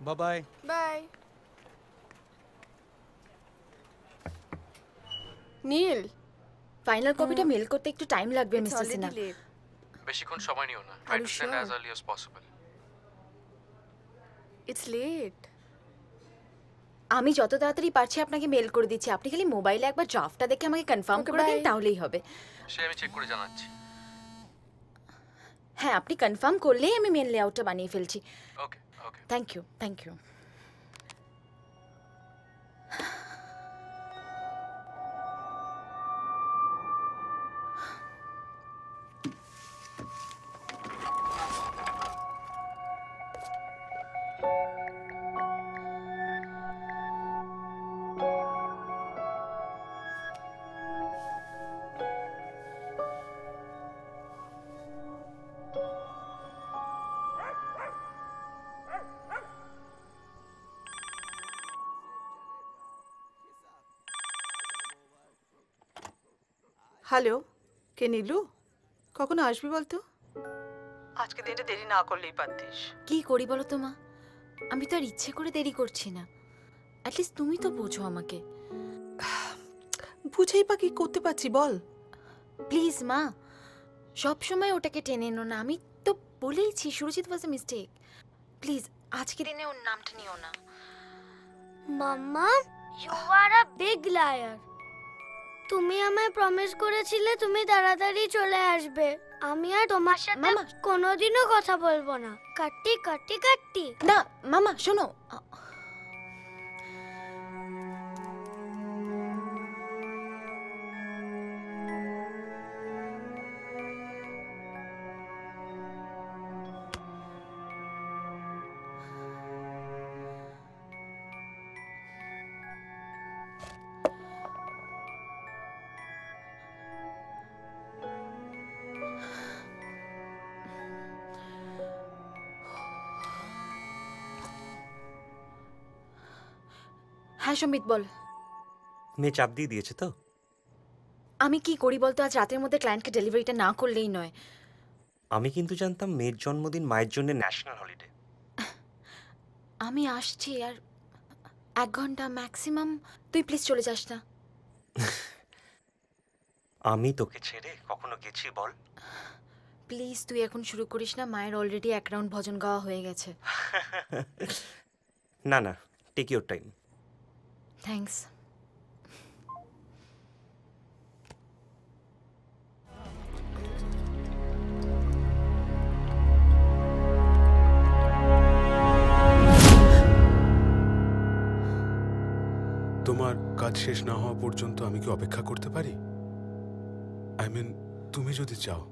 By bye. Bye. Neel, final কপিটা mail করতে একটু টাইম লাগবে it's mister already Sinha. late. বেশিক্ষণ সময় নিও না। Are try you to send sure? As early as possible. It's late. আমি যত তাড়াতাড়ি পারছি আপনাকে মেল করে দিচ্ছি, আপনি খালি মোবাইলে একবার ড্রাফটটা দেখে আমাকে কনফার্ম Okay, করে দিন, bye. তাহলেই হবে। সে আমি চেক করে জানাচ্ছি। হ্যাঁ, আপনি কনফার্ম করলেই আমি মেল লেআউটটা বানিয়ে ফেলছি। Okay okay. Thank you, thank you. Hello, কে নীলু? কখন আসবি বলতো? আজকে দিনটা দেরি না করলেই পারতিস। কি করি বলো তো মা, আমি তো আর ইচ্ছে করে দেরি করছি না। অ্যাটলিস্ট তুমি তো বোঝো আমাকে। বুঝেই বা কি করতে পারছি বল। প্লিজ মা, সব সময় ওটাকে টেনে এনো না। আমি তো বলেইছি Surajit was a mistake. Please আজকে দিনে ওর নামটা নিও না। Mamma, you are a big liar. তুমি আমায় প্রমিস করেছিলে তুমি তাড়াতাড়ি চলে আসবে। আমি আর তোমার সাথে মামা। কোনোদিনও কথা বলবো না। কাট্টি কাট্টি কাট্টি। না মামা শোনো, হ্যাঁ সম্বিত বল। মেয়ে চাপ দিয়ে দিয়েছে তো? আমি কি করি বলতো, আজ রাতের মধ্যে ক্লায়েন্টকে ডেলিভারিটা না করলেই নয়। আমি কিন্তু জানতাম মেয়ের জন্মদিন মায়ের জন্য ন্যাশনাল হলিডে। আমি আসছি আর 1 ঘন্টা ম্যাক্সিমাম, তুই প্লিজ চলে যাস না। আমি তোকে ছেড়ে কখনো গেছি বল? প্লিজ তুই এখন শুরু করিস না, মায়ের অলরেডি 1 রাউন্ড ভজন গাওয়া হয়ে গেছে। না না, টেক ইউর টাইম। থ্যাঙ্কস। তোমার কাজ শেষ না হওয়া পর্যন্ত আমি কি অপেক্ষা করতে পারি? আই মিন, তুমি যদি চাও।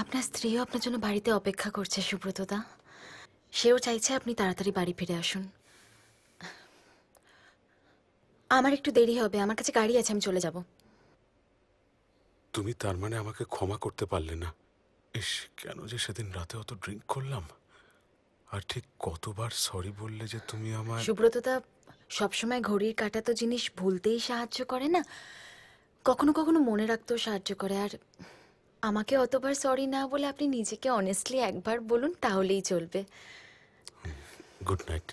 আপনার স্ত্রীও আপনার জন্য বাড়িতে অপেক্ষা করছে সুব্রতদা। সেও চাইছে আপনি তাড়াতাড়ি বাড়ি ফিরে আসুন। আমার একটু দেরি হবে, আমার কাছে গাড়ি আছে, আমি চলে যাব। তুমি তার মানে আমাকে ক্ষমা করতে পারলে না? ইস, কেন যে সেদিন রাতে অত ড্রিঙ্ক করলাম। আর ঠিক কতবার সরি বললে যে তুমি আমার। সুব্রতদা, সবসময় ঘড়ির কাঁটা তো জিনিস ভুলতেই সাহায্য করে না, কখনো কখনো মনে রাখতেও সাহায্য করে। আর আমাকে অতবার সরি না বলে আপনি নিজেকে অনেস্টলি একবার বলুন, তাহলেই চলবে। Good night.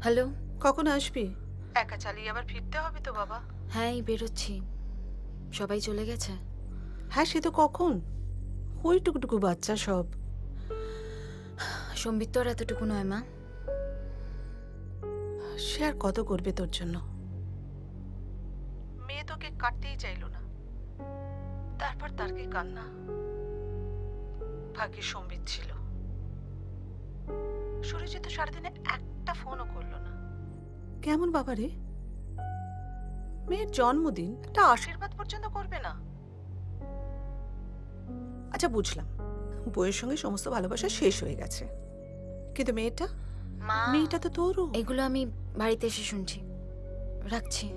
হ্যালো। কখন আসবি? একা চালিয়ে আবার ফিরতে হবে তো বাবা। হ্যাঁ, এই বেরোচ্ছি। সবাই চলে গেছে? হ্যাঁ, সে তো কখন। ওই টুকুটুকু বাচ্চা সব। সম্বিত তো আর এতটুকু নয় মা। সে আর কত করবে তোর জন্য? মেয়ে তোকে কাটতেই চাইলো না, তারপর তার কি কান্না। ভাগ্যে সম্বিত ছিল। সুরজিৎ তো সারাদিনে একটা ফোনও করলো না। কেমন বাবা রে? মেয়ের জন্মদিন একটা আশীর্বাদ পর্যন্ত করবে না। আচ্ছা বুঝলাম, বইয়ের সঙ্গে সমস্ত ভালোবাসা শেষ হয়ে গেছে, কিন্তু মেয়েটা মা মেয়েটা তো তোরও। এগুলো আমি বাড়িতে এসে শুনছি, রাখছি।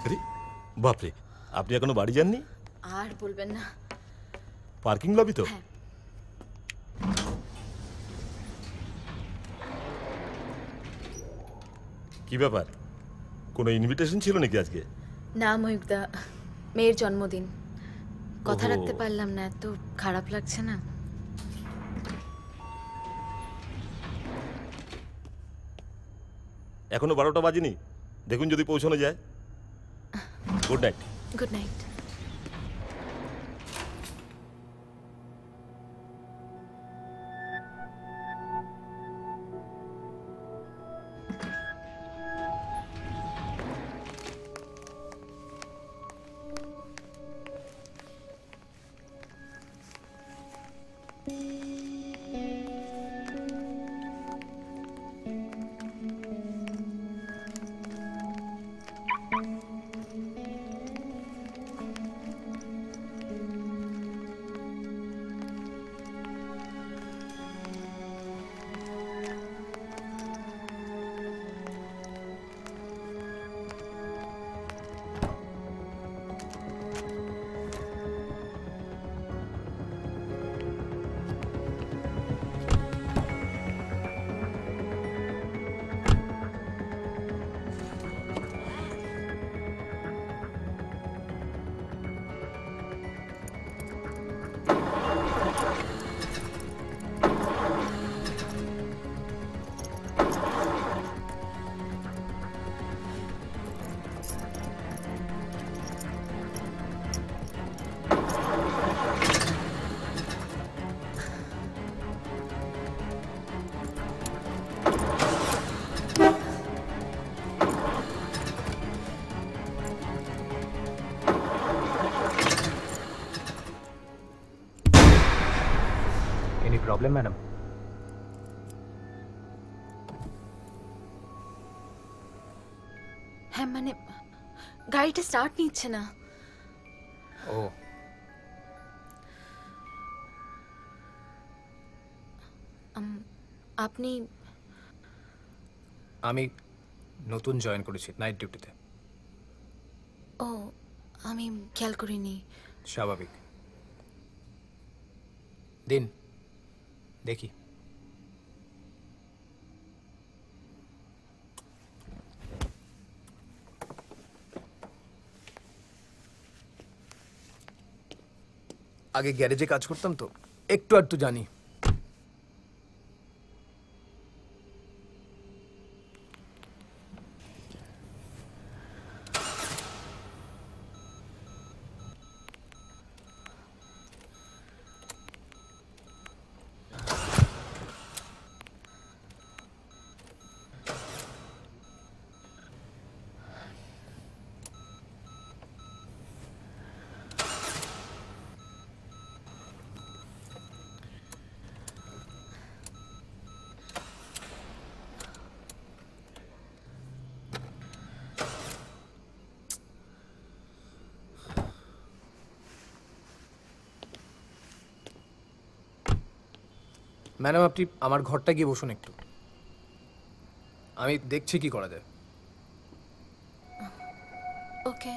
আরে বাপরে, আপনি এখনো বাড়ি যাননি? আর বলবেন না। পার্কিং লবি তো? হ্যাঁ। কি ব্যাপার, কোনো ইনভিটেশন ছিল নাকি আজকে? না ময়ূকদা, মেয়ের জন্মদিন, কথা ওহো। রাখতে পারলাম না, এত খারাপ লাগছে না। এখনো 12টা বাজেনি, দেখুন যদি পৌঁছানো যায়। Good night. Good night. Any problem, madam? হ্যাঁ মানে গাড়িটা স্টার্ট নিচ্ছে না। ও আপনি? আমি নতুন জয়েন করেছি নাইট ডিউটিতে। ও আমি খেয়াল করিনি। স্বাভাবিক। দিন দেখি। আগে গ্যারেজে কাজ করতাম তো একটু আধটু জানি। ম্যাডাম আপনি আমার ঘরটা গিয়ে বসুন একটু, আমি দেখছি কি করা যায়। ওকে।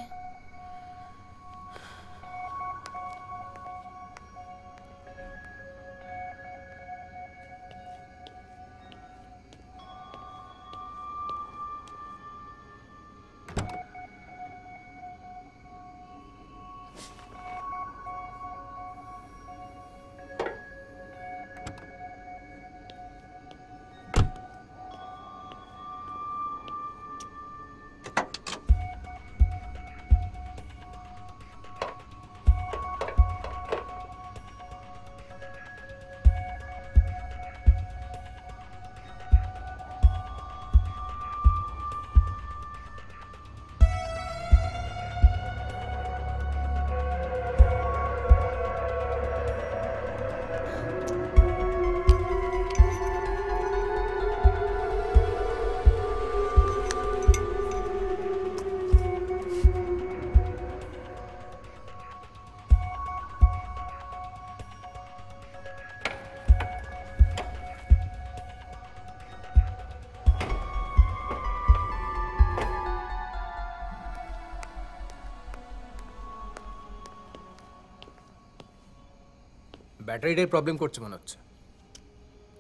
ব্যাটারিটাই প্রবলেম করছে মনে হচ্ছে।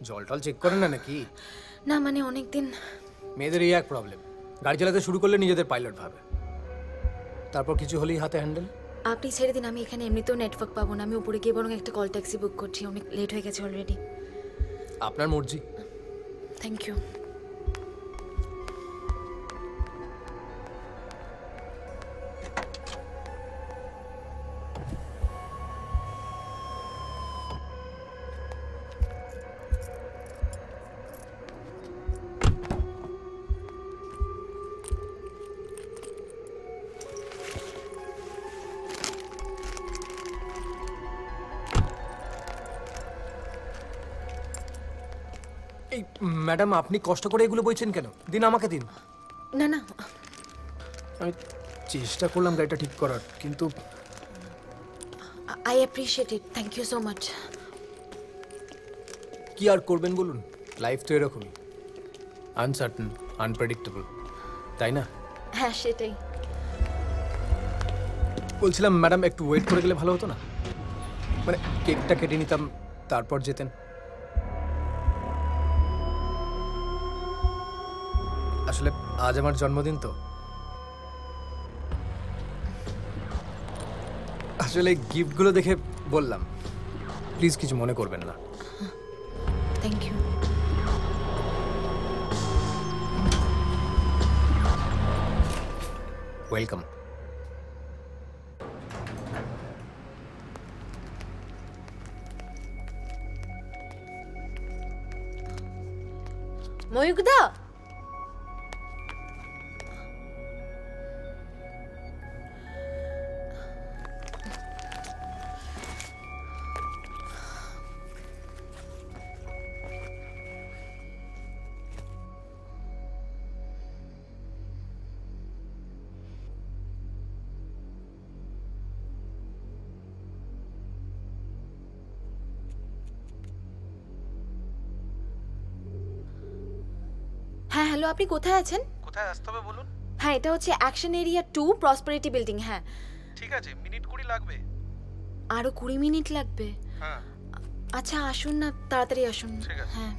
জল টল চেক করেন না নাকি? না মানে অনেক দিন। মেয়েদের এই এক প্রবলেম, গাড়ি চালাতে শুরু করলে নিজেদের পাইলট ভাবে, তারপর কিছু হলেই হাতে হ্যান্ডেল। আপনি ছেড়ে দিন, আমি এখানে এমনিতেও নেটওয়ার্ক পাবো না। আমি উপরে গিয়ে বরং একটা কল ট্যাক্সি বুক করছি, অনেক লেট হয়ে গেছে অলরেডি। আপনার মর্জি। Thank you. এই ম্যাডাম, আপনি কষ্ট করে এগুলো বইছেন কেন? দিন, আমাকে দিন। না না, আমি চেষ্টা করলাম গাড়িটা ঠিক করার, কিন্তু I appreciate it, thank you so much. কি আর করবেন বলুন, লাইফ তো এরকমই, আনসার্টেন, আনপ্রেডিক্টেবল, তাই না? হ্যাঁ সেটাই। বলছিলাম ম্যাডাম, একটু ওয়েট করে গেলে ভালো হতো না? মানে কেকটা কেটে নিতাম, তারপর যেতেন। আসলে আজ আমার জন্মদিন তো, আসলে গিফটগুলো দেখে বললাম। প্লিজ কিছু মনে করবেন না। Thank you. ওয়েলকাম। ময়ূকদা, হ্যাঁ হ্যালো, আপনি কোথায় আছেন? কোথায় আসতে হবে বলুন? হ্যাঁ, এটা হচ্ছে অ্যাকশন এরিয়া 2, প্রসপারিটি বিল্ডিং। হ্যাঁ ঠিক আছে, মিনিট 20 লাগবে। আরো 20 মিনিট লাগবে? হ্যাঁ আচ্ছা আসুন না, তাড়াতাড়ি আসুন। ঠিক আছে। হ্যাঁ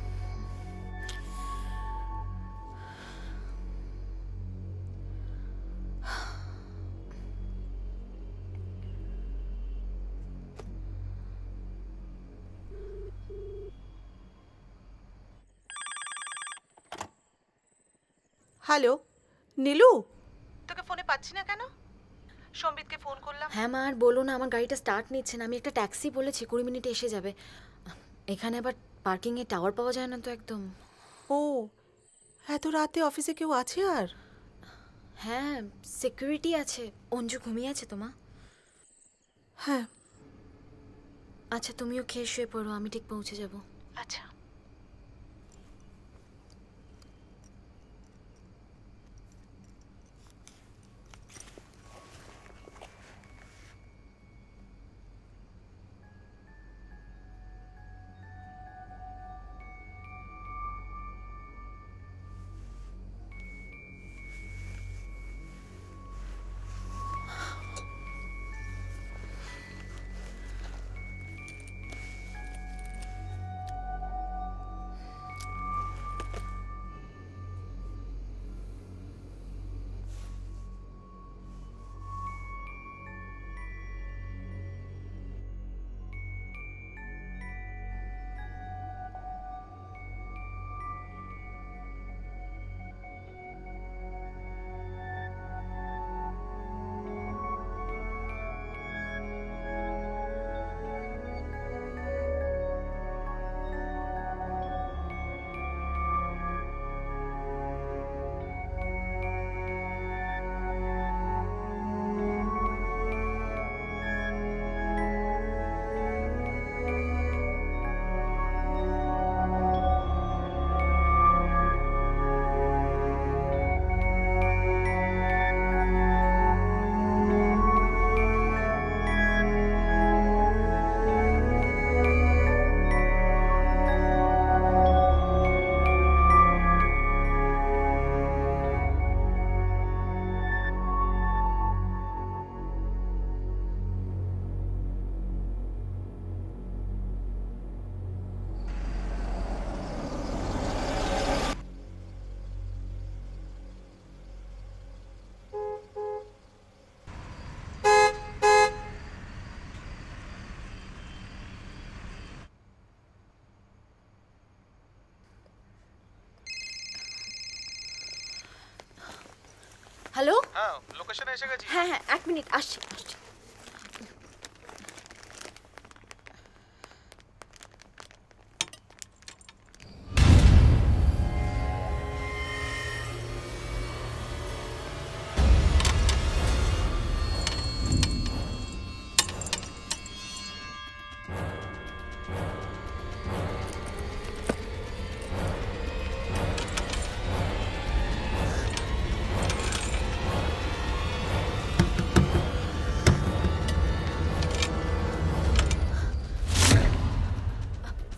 হ্যালো নীলু, তোকে ফোনে পাচ্ছি না কেন? সম্বিতকে ফোন করলাম। হ্যাঁ মা, আর বলো না, আমার গাড়িটা স্টার্ট নিচ্ছে না। আমি একটা ট্যাক্সি বলেছি, 20 মিনিটে এসে যাবে। এখানে আবার পার্কিংয়ে টাওয়ার পাওয়া যায় না তো একদম। ও, এত রাতে অফিসে কেউ আছে? আর হ্যাঁ সিকিউরিটি আছে। অঞ্জু ঘুমিয়ে আছে তো মা? হ্যাঁ আচ্ছা তুমিও খেয়ে শুয়ে পড়ো, আমি ঠিক পৌঁছে যাব। আচ্ছা। হ্যালো? হ্যাঁ লোকেশনে এসে গেছি। হ্যাঁ হ্যাঁ, 1 মিনিট, আসছি।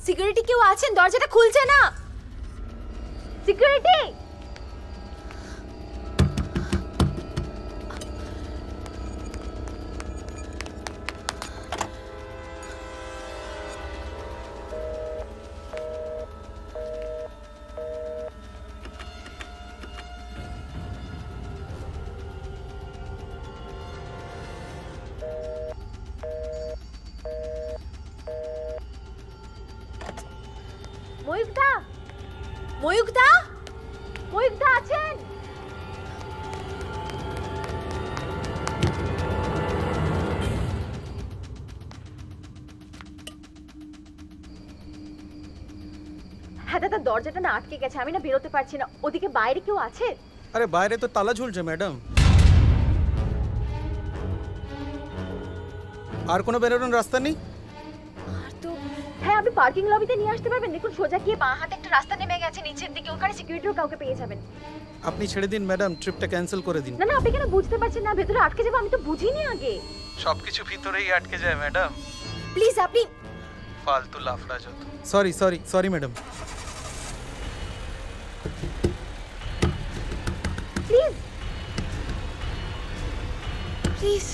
সিকিউরিটি কেউ আছেন? দরজাটা খুলছে না। সিকিউরিটি! ময়ূকদা! ময়ূকদা! ময়ূকদা আছেন? হ্যাঁ দাদা, দরজাটা না আটকে গেছে, আমি না বেরোতে পারছি না। ওদিকে বাইরে কেউ আছে? আরে বাইরে তো তালা ঝুলছে ম্যাডাম। আর কোনো বেরোনোর রাস্তা নেই? আর তো হ্যাঁ, আপনি পার্কিং লবিতে নিয়ে আসতে পারবেন? দেখুন সোজা গিয়ে বাঁ হাতে একটা রাস্তা নেমে গেছে নিচের দিকে, ওখানে সিকিউরিটির কাউকে পেয়ে যাবেন। আপনি ছেড়ে দিন ম্যাডাম, ট্রিপটা ক্যান্সেল করে দিন। না না, আপনি কেন বুঝতে পারছেন না? ভেতরে আটকে যাবো, আমি তো বুঝিনি আগে। সবকিছু ভিতরেই আটকে যায় ম্যাডাম। প্লিজ আপনি ফালতু লাফড়া যত। Sorry madam. প্লিজ প্লিজ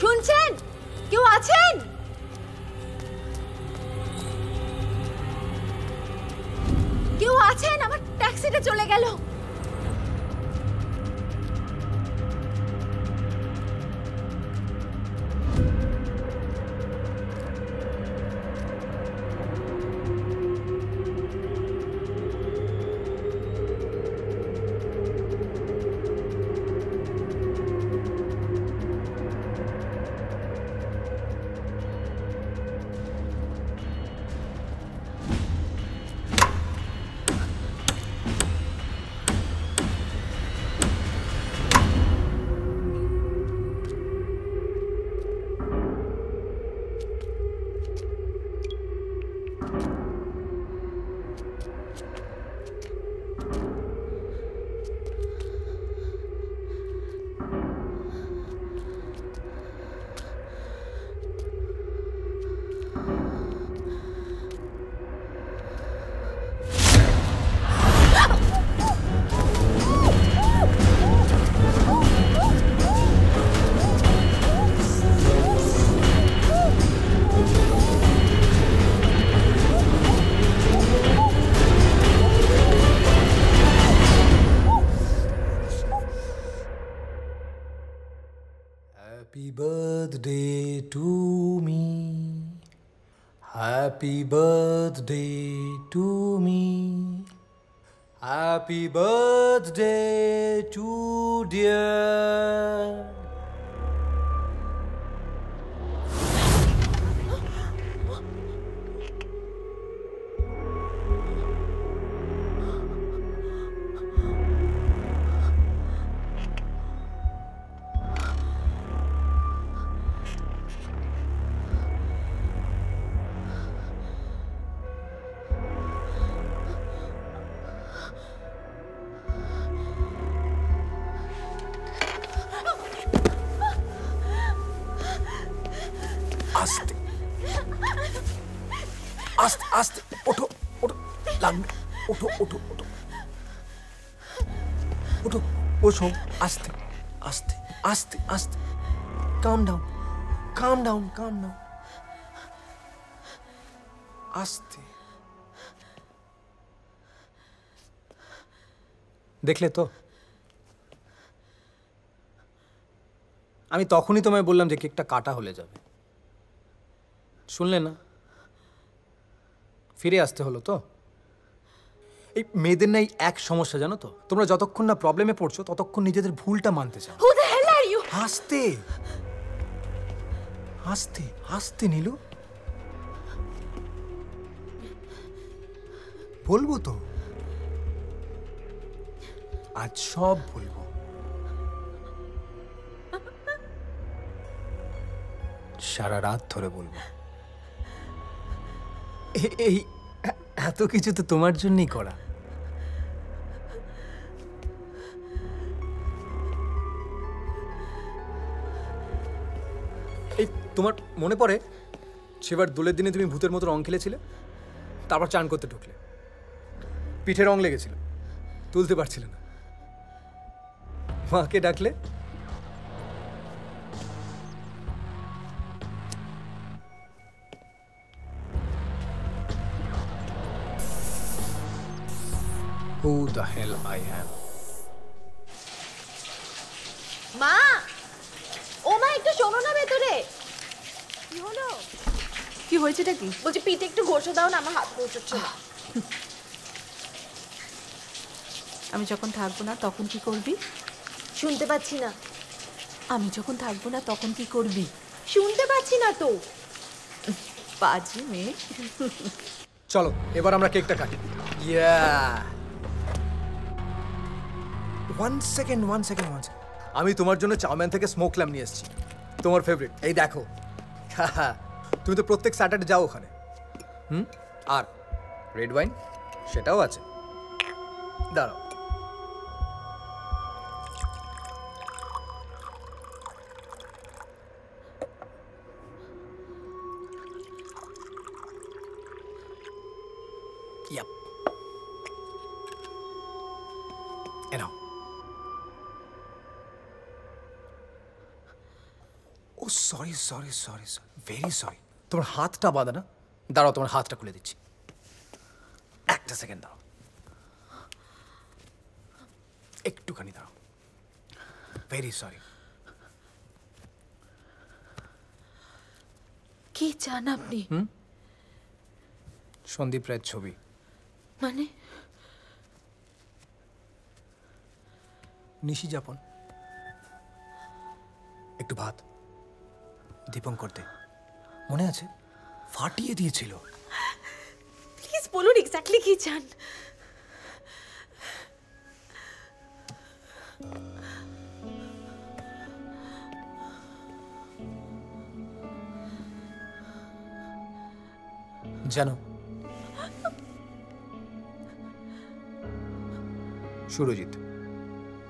শুনছেন? কেউ আছেন? কেউ আছেন? আমার ট্যাক্সিটা চলে গেল। Happy birthday to me. Happy birthday to me. Happy birthday to dear. আস্তে আস্তে আস্তে, ওঠো ওঠো, লাগবে, ওঠো ওঠো ওঠো ওঠো, ওঠো, আস্তে আস্তে আস্তে আস্তে, কাম ডাউন কাম ডাউন কাম ডাউন, আস্তে। দেখলে তো, আমি তখনই তোমায় বললাম যে কেকটা কাটা হলে যাবে, শুনলে না? ফিরে আসতে হলো তো। এই মেয়েদের নাই এক সমস্যা, জানো তো, তোমরা যতক্ষণ না প্রবলেমে পড়ছো ততক্ষণ নিজেদের ভুলটা মানতে চাও। Who the hell are you? হাসতে হাসতে হাসতে নীলু, বলবো তো, আজ সব বলবো। সারা রাত ধরে বলবো। এই এত কিছু তো তোমার জন্যই করা। এই তোমার মনে পড়ে সেবার দোলের দিনে তুমি ভূতের মতো রং খেলেছিলে, তারপর চান করতে ঢুকলে, পিঠে রং লেগেছিল, তুলতে পারছিলে না, মাকে ডাকলে, Who the hell I am? মা, ও মা, একটু শোনো না ভেতরে। কি হলো? কি হয়েছেটা কি? বলছি পিঠে একটু ঘষে দাও না, আমার হাত পৌঁছচ্ছে না। আমি যখন থাকবো না তখন কি করবি? শুনতে পাচ্ছি না। আমি যখন থাকবো না তখন কি করবি? শুনতে পাচ্ছি না তো। বাজি মেয়ে। চলো এবার আমরা কেকটা কাটি। One second. আমি তোমার জন্য চাউম্যান থেকে স্মোক ল্যাম্প নিয়ে এসেছি, তোমার ফেভারিট। এই দেখো, তুমি তো প্রত্যেক স্যাটারডে যাও ওখানে। আর রেড ওয়াইন সেটাও আছে, দাঁড়াও। Yep. এনাও। ও সরি, ভেরি সরি। তোমার হাতটা বাঁধা না, দাঁড়াও তোমার হাতটা খুলে দিচ্ছি, একটা সেকেন্ড দাঁড়াও, একটুখানি দাঁড়াও, ভেরি সরি। কি চান আপনি? সন্দীপ রায়ের ছবি। মানে নিশি যাপন, একটু ভাত, দীপঙ্কর দে, মনে আছে? ফাটিয়ে দিয়েছিল। প্লিজ বলুন এক্স্যাক্টলি কি চান। জানো, সুরজিৎ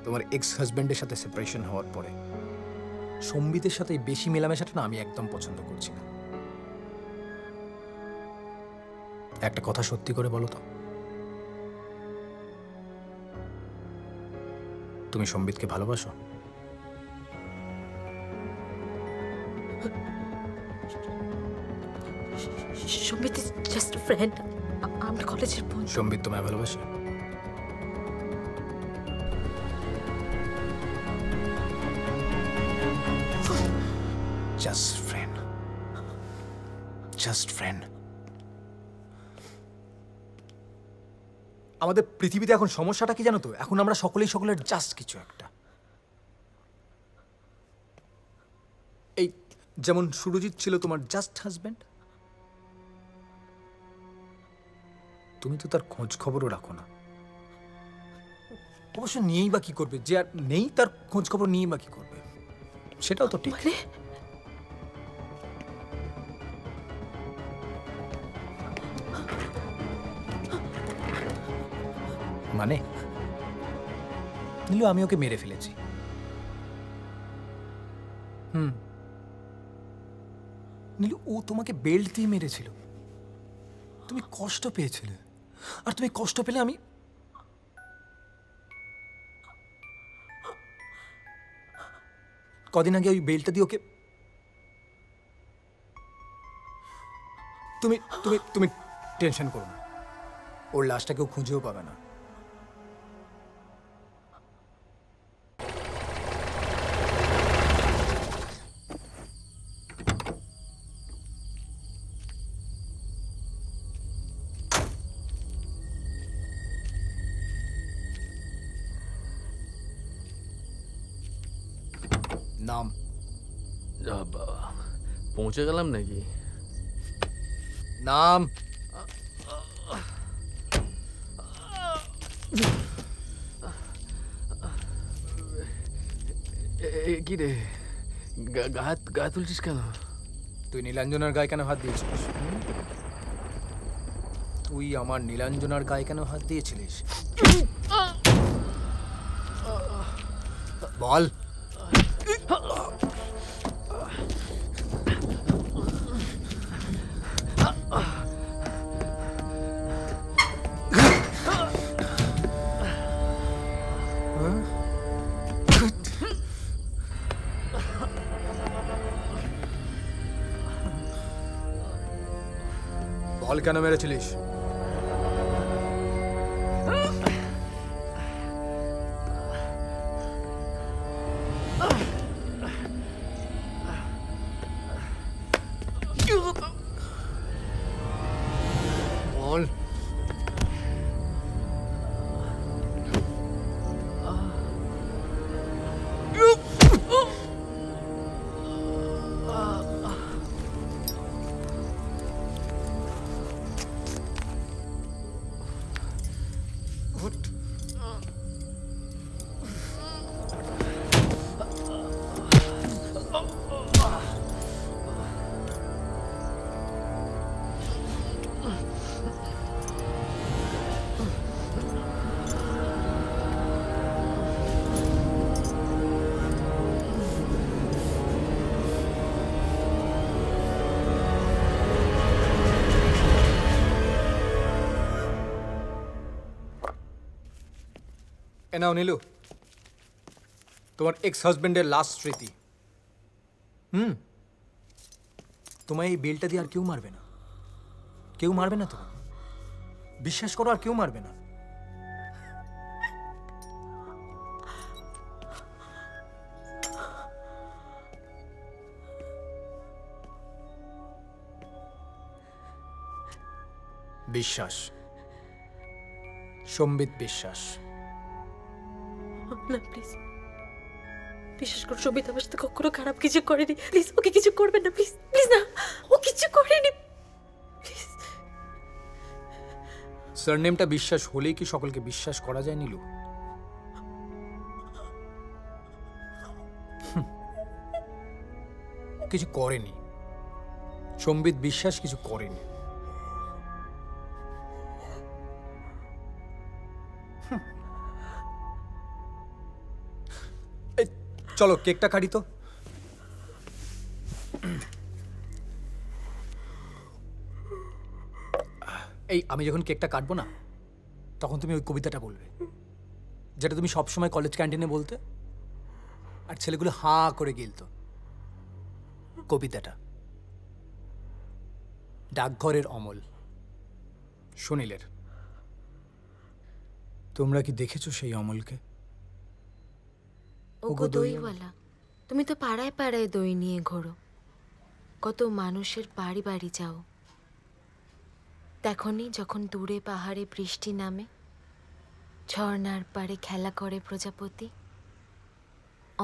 তোমার এক্স হাজব্যান্ডের সাথে সেপারেশন হওয়ার পরে সম্বিতের সাথে বেশি মেলামেশাটা না আমি একদম পছন্দ করছি না। একটা কথা সত্যি করে বলো তো, তুমি সম্বিতকে ভালোবাসো? সম্বিত ইজ জাস্ট আ ফ্রেন্ড। আমরা কলেজের বন্ধু। সম্বিত তোমায় ভালোবাসে? Just friend, just friend. আমাদের পৃথিবীতে এখন সমস্যাটা কি জানো তো? এখন আমরা সকলেই সকলের জাস্ট কিছু একটা। এই যেমন সুরজিৎ ছিল তোমার জাস্ট হাজব্যান্ড, তুমি তো তার খোঁজ খবরও রাখো না। অবশ্য নিয়েই বা কি করবে, যে আর নেই তার খোঁজ খবর নিয়েই বা কি করবে, সেটাও তো ঠিক। মানে নীলু, আমি ওকে মেরে ফেলেছি। নীলু, ও তোমাকে বেল্ট দিয়ে মেরেছিল, তুমি কষ্ট পেয়েছিলে, আর তুমি কষ্ট পেলে আমি কদিন আগে ওই বেল্টটা দিয়ে ওকে তুমি তুমি তুমি টেনশন করো না, ওর লাশটা কেউ খুঁজেও পাবে না। নাম? যা বাবা, পৌঁছে গেলাম নাকি? নাম? কি রে, গা তুলছিস কেন? তুই নীলাঞ্জনার গায়ে কেন হাত দিয়েছিলিস? তুই আমার নীলাঞ্জনার গায়ে কেন হাত দিয়েছিলিস? বল। বল কেন মেরেছিলিস? বল। এ নাও নীলু, তোমার এক্স হাজবেন্ডের লাস্ট স্মৃতি। তোমায় এই বেলটা দিয়ে আর কেউ মারবে না, কেউ মারবে না, তোমার বিশ্বাস করো, আর কেউ মারবে না। বিশ্বাস, সম্বিত বিশ্বাস। না প্লিজ, বিশ্বাস করো, সবিতা আমার সাথে কখনো খারাপ কিছু করেনি। প্লিজ ওকে কিছু করবেন না, প্লিজ প্লিজ। না, ও কিছু করেনি, প্লিজ। সারনেমটা বিশ্বাস হলেই কি সকলকে বিশ্বাস করা যায় নীলু? কিছু করেনি, সম্বিত বিশ্বাস কিছু করেনি। চলো কেকটা কাটি তো। এই আমি যখন কেকটা কাটবো না, তখন তুমি ওই কবিতাটা বলবে, যেটা তুমি সবসময় কলেজ ক্যান্টিনে বলতে আর ছেলেগুলো হাঁ করে গিলতো। কবিতাটা ডাকঘরের অমল, সুনীলের। তোমরা কি দেখেছো সেই অমলকে? ওগো দইওয়ালা, তুমি তো পাড়ায় পাড়ায় দই নিয়ে ঘোরো, কত মানুষের বাড়ি বাড়ি যাও। দেখনি যখন দূরে পাহাড়ে বৃষ্টি নামে, ঝর্ণার পাড়ে খেলা করে প্রজাপতি,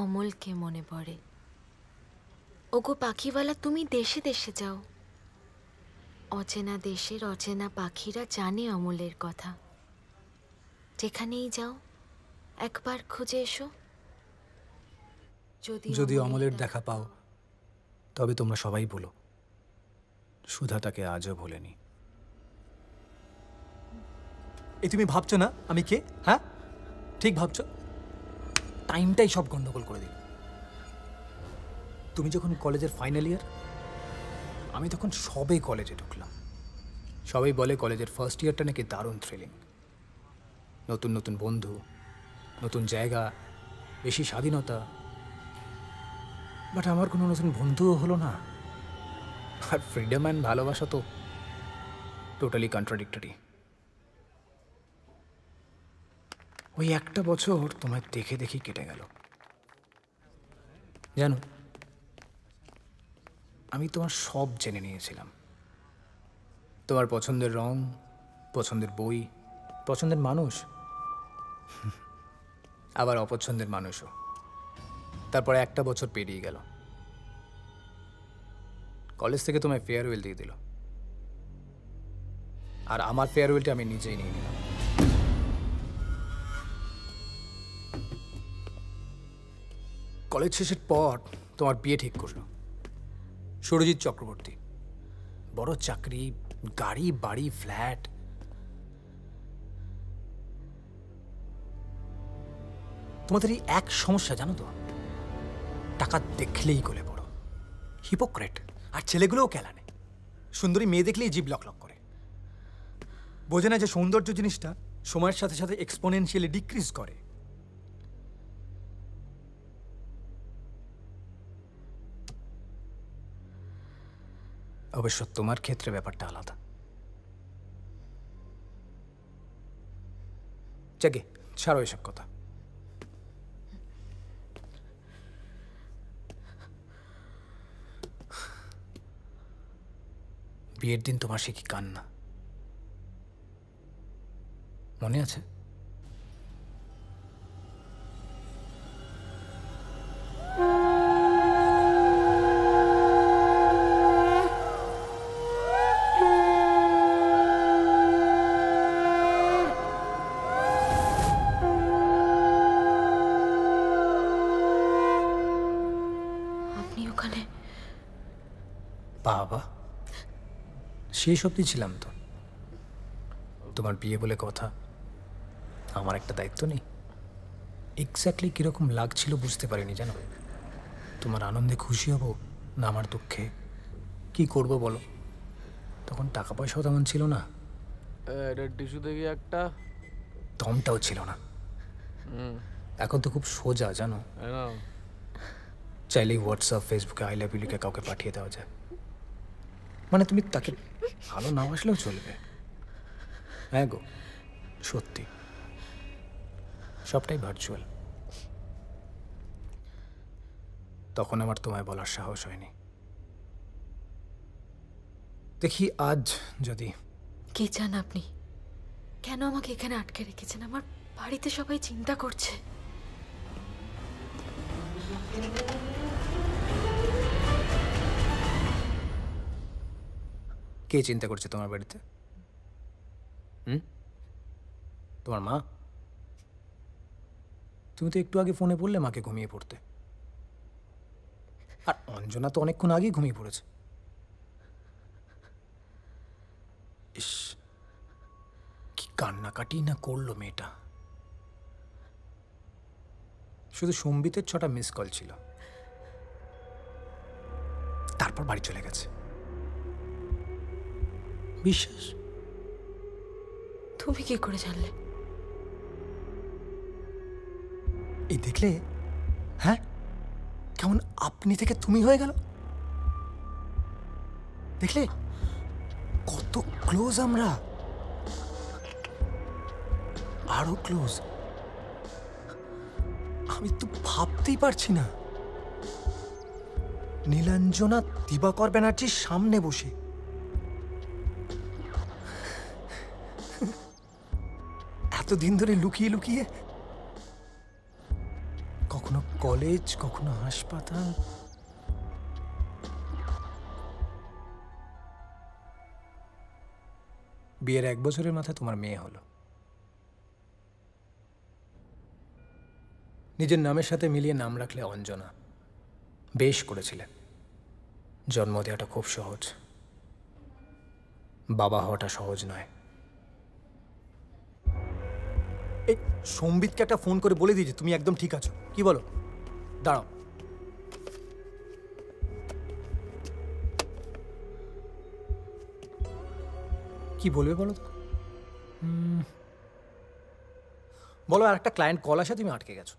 অমলকে মনে পড়ে। ওগো পাখিওয়ালা, তুমি দেশে দেশে যাও, অচেনা দেশের অচেনা পাখিরা জানে অমলের কথা। যেখানেই যাও একবার খুঁজে এসো। যদি অমলের দেখা পাও, তবে তোমরা সবাই বলো সুধা তাকে আজও ভোলেনি। এই তুমি ভাবছো না আমি কে? হ্যাঁ, ঠিক ভাবছো। টাইমটাই সব গন্ডগোল করে দিল। তুমি যখন কলেজের ফাইনাল ইয়ার, আমি তখন সবে কলেজে ঢুকলাম। সবাই বলে কলেজের ফার্স্ট ইয়ারটা নাকি দারুণ থ্রিলিং, নতুন নতুন বন্ধু, নতুন জায়গা, বেশি স্বাধীনতা। বাট আমার কোনো নতুন বন্ধুও হলো না, আর ফ্রিডম অ্যান্ড ভালোবাসা তো টোটালি কন্ট্রাডিক্টরি। ওই একটা বছর তোমায় দেখে দেখি কেটে গেল। জানো, আমি তোমার সব জেনে নিয়েছিলাম, তোমার পছন্দের রং, পছন্দের বই, পছন্দের মানুষ, আবার অপছন্দের মানুষও। তারপরে একটা বছর পেরিয়ে গেল, কলেজ থেকে তোমায় ফেয়ারওয়েল দিয়ে দিল, আর আমার ফেয়ারওয়েলটা আমি নিজেই নিয়ে নিলাম। কলেজ শেষের পর তোমার বিয়ে ঠিক করলো সুরজিৎ চক্রবর্তী। বড় চাকরি, গাড়ি, বাড়ি, ফ্ল্যাট। তোমাদের এই এক সমস্যা জানো তো, টাকা দেখলেই গলে পড়ো, হিপোক্রেট। আর ছেলেগুলোও কেলানে, সুন্দরী মেয়ে দেখলেই জিভ লক লক করে। বোঝে না যে সৌন্দর্য জিনিসটা সময়ের সাথে সাথে এক্সপোনেনশিয়ালি ডিক্রিজ করে। অবশ্য তোমার ক্ষেত্রে ব্যাপারটা আলাদা। জাগে, ছাড়ো এসব কথা। বিয়ের দিন তোমার সে কি কান্না মনে আছে? আপনি ওখানে? বাবা, শেষ অবধি ছিলাম তো। তোমার বিয়ে বলে কথা, আমার একটা দায়িত্ব নেই। এক্স্যাক্টলি কিরকম লাগছিল বুঝতে পারিনি জানো। তোমার আনন্দে খুশি হব না আমার দুঃখে, কি করব বলো? তখন টাকা পয়সাও তেমন ছিল না, টিস্যু দেখি একটা, দমটাও ছিল না। এখন তো খুব সোজা জানো, চাইলেই হোয়াটসঅ্যাপ, ফেসবুকে আই লাভ ইউ লিখে কাউকে পাঠিয়ে দেওয়া যায়। মানে তুমি তাকে ভালো না বাসলেও চলবে। হ্যাঁ গো, সত্যি সবটাই ভার্চুয়াল। তখন আমার তোমায় বলার সাহস হয়নি। দেখি আজ যদি। কি চান আপনি? কেন আমাকে এখানে আটকে রেখেছেন? আমার বাড়িতে সবাই চিন্তা করছে। কে চিন্তা করছে তোমার বাড়িতে? তোমার মা? তুমি তো একটু আগে ফোনে বললে মাকে ঘুমিয়ে পড়তে। আর অঞ্জনা তো অনেকক্ষণ আগেই ঘুমিয়ে পড়েছে। ইস, কি কান্নাকাটি না করলো মেয়েটা। শুধু সম্বিতের 6টা মিস কল ছিল, তারপর বাড়ি চলে গেছে। বিশ্বাস? তুমি কি করে জানলে? এই দেখলে, হ্যাঁ, কেমন আপনি থেকে তুমি হয়ে গেল। দেখলে কত ক্লোজ আমরা, আরো ক্লোজ। আমি তো ভাবতেই পারছি না, নীলাঞ্জনা দিবাকর ব্যানার্জির সামনে বসে। এতদিন ধরে লুকিয়ে লুকিয়ে, কখনো কলেজ, কখনো হাসপাতাল। বিয়ের 1 বছরের মাথায় তোমার মেয়ে হলো। নিজের নামের সাথে মিলিয়ে নাম রাখলে অঞ্জনা। বেশ করেছিলে। জন্ম দেওয়াটা খুব সহজ, বাবা হওয়াটা সহজ নয়। এই সম্বিতকে একটা ফোন করে বলে দিয়েছি তুমি একদম ঠিক আছো, কি বলো? দাঁড়াও। কি বলবে বলো তো? বলো, আর একটা ক্লায়েন্ট কল আসে, তুমি আটকে গেছো।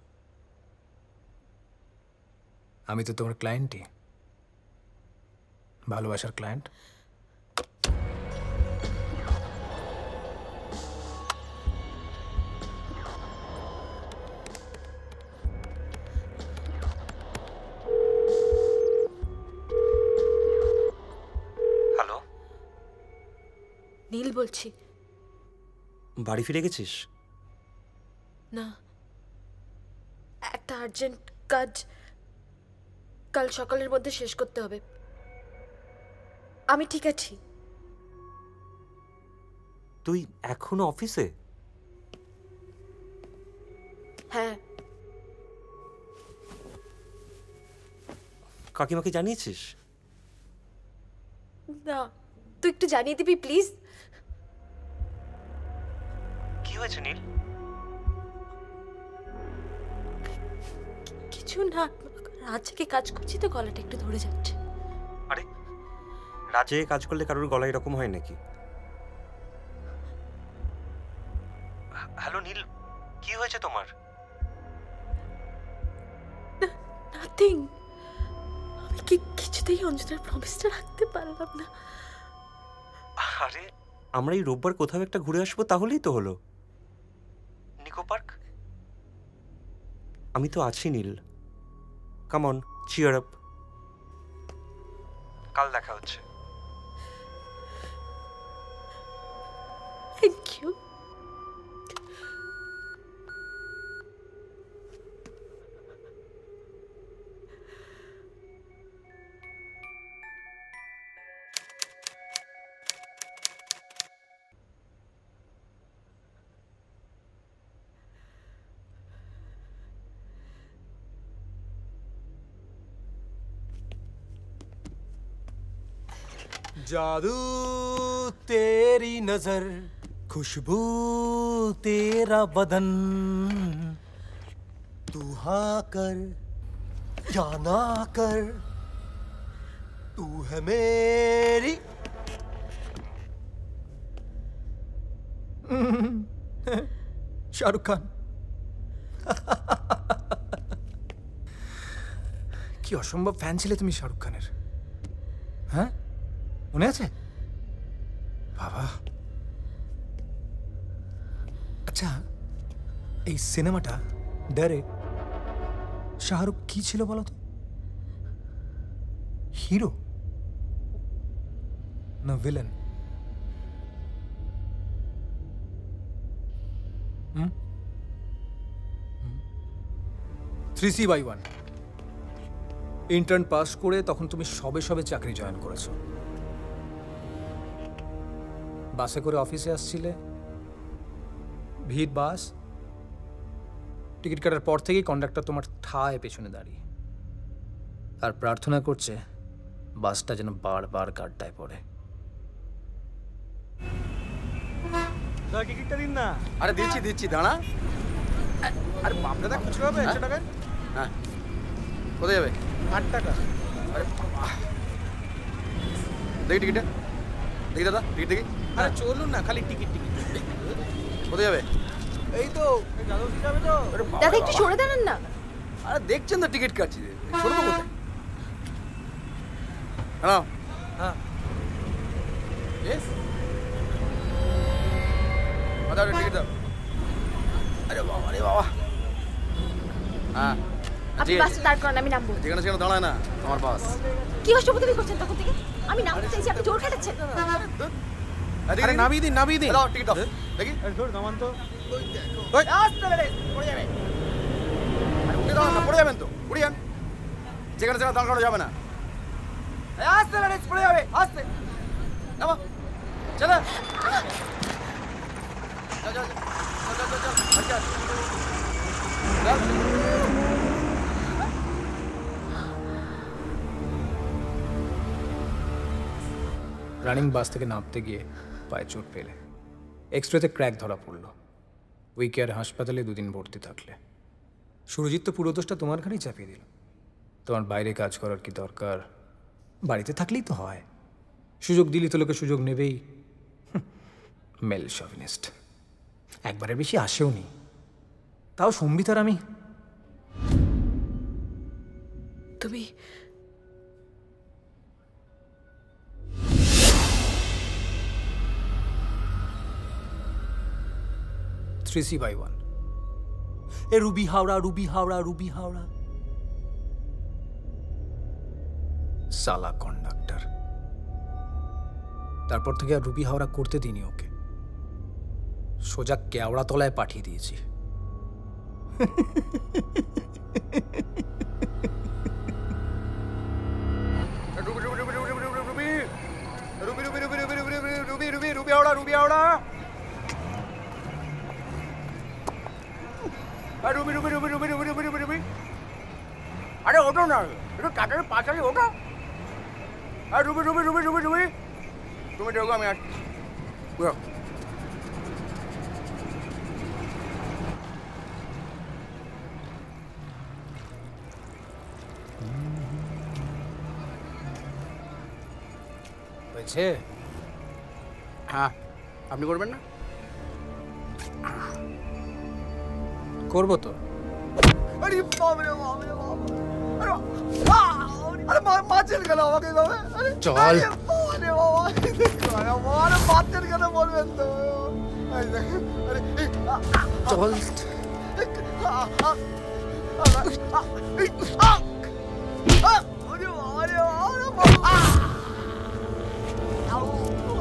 আমি তো তোমার ক্লায়েন্টই, ভালোবাসার ক্লায়েন্ট। হ্যালো, নীল বলছি। বাড়ি ফিরে গেছিস? না, একটা আর্জেন্ট কাজ কাল সকালের মধ্যে শেষ করতে হবে। আমি ঠিক আছি। তুই এখনো অফিসে? হ্যাঁ। কাকিমাকে জানিয়েছিস? না, তুই একটু জানিয়ে দিবি প্লিজ। কি হয়েছে নীল? কিছু না, রাত থেকে কাজ করছি তো গলাটা একটু ধরে যাচ্ছে। আরে, রাজে কাজ করলে কারোর গলা এরকম হয় নাকি? হ্যালো নীল, কি হয়েছে তোমার? নাথিং। আমি কিছুতেই অঞ্জনার প্রমিসটা রাখতে পারলাম না। আরে, আমরা এই রোববার কোথাও একটা ঘুরে আসবো, তাহলেই তো হলো। নিকো পার্ক? আমি তো আছি Neel, come on, cheer up. কাল দেখা হচ্ছে। Thank you. जादू तेरी नजर, खुशबू तेरा बदन, तू हाँ कर या ना कर, तू है मेरी। শাহরুখ খান। কি অসম্ভব ফ্যান ছিলে তুমি শাহরুখ খানের, হ্যাঁ? মনে আছে বাবা? আচ্ছা, এই সিনেমাটা ডরে শাহরুখ কি ছিল বলো তো? হিরো না ভিলেন? 3C/1 ইন্টার্ন পাস করে তখন তুমি সবে সবে চাকরি জয়েন করেছো। বাসে করে অফিসে আসছিলে, ভিড় বাস, টিকিট কাটার পর থেকেই কন্ডাক্টর তোমার ঠায় পেছনে দাঁড়িয়ে আর প্রার্থনা করছে বাসটা যেন বারবার গাড্ডায় পড়ে। টিকিটটা দিন না। আরে দিচ্ছি দিচ্ছি, দাঁড়া। আরে বাপ দাদা, খুচরো হবে 100 টাকা? হ্যাঁ, কোথায় যাবে? 8 টাকা। আরে দেখি টিকিটটা, দেখি দাদা, টিকিট দেখি। আরে চলুন না, খালি টিকিট টিকিট। কোথায় যাবে? এই তো যাবে তো। দাদা একটু সরে দাঁড়ান না। আরে দেখছেন তো টিকিট কাটছি, সরবো কোথায়? হ্যাঁ হ্যাঁ, ইয়েস, দাদা টিকিট দাও। আরে বাবা, আরে বাবা। হ্যাঁ, আপনি বাসটা দাঁড় করান, আমি নামবো। যেখানে সেখানে দাঁড়ায় না আমার বাস। কি অসভ্যতামি করছেন তখন থেকে? আমি নামতে চাইছি, আপনি জোর খাটাচ্ছেন। আরে নামিয়ে দিন, নামিয়ে দিন। দাও টিকিট দাও, দেখি। আরে ধর, নামান তো। আস্তে বেড়ে পড়ে যাবে। আরে উঠে দাঁড়ান না, পড়ে যাবেন তো। উঠে যান, যেখানে সেখানে দাঁড় করা যাবে না। আস্তে বেড়ে পড়ে যাবে, আস্তে নামো, চলো। চল চল চল চল চল চল, চল। রানিং বাস থেকে নামতে গিয়ে পায়ে চোট পেলে, এক্সরেতে ক্র্যাক ধরা পড়লো, উইকেয়ার হাসপাতালে 2 দিন ভর্তি থাকলে। সুরজিৎ তো পুরো দোষটা তোমার ঘাড়েই চাপিয়ে দিল। তোমার বাইরে কাজ করার কি দরকার? বাড়িতে থাকলেই তো হয়। সুযোগ দিলি তো লোকে সুযোগ নেবেই। মেল শভিনিস্ট, একবারের বেশি আসেও নি। তাও সম্বিতার আমি তুমি থ্রিসি বাই ওয়ান। এ Ruby Howrah, Ruby Howrah, Ruby Howrah. সালা কন্ডাক্টর। তারপর থেকে আর রুবি হাওড়া করতে দিইনি ওকে, সোজা কেওড়া তলায় পাঠিয়ে দিয়েছি। আরে ওঠো না, একটু তাড়াতাড়ি পাশালি ওঠো। আর Ruby Ruby Ruby Ruby Ruby, তুমি দেখো আমি আসছি। হয়েছে? হ্যাঁ, আপনি করবেন না? করবো তো। আরে বাবা রে বাবা রে বাবা, আরে মাছের গেল আমাকে বাবা। চল। আরে বাবা, আরে মাছের গেল বলবেন তো। চল।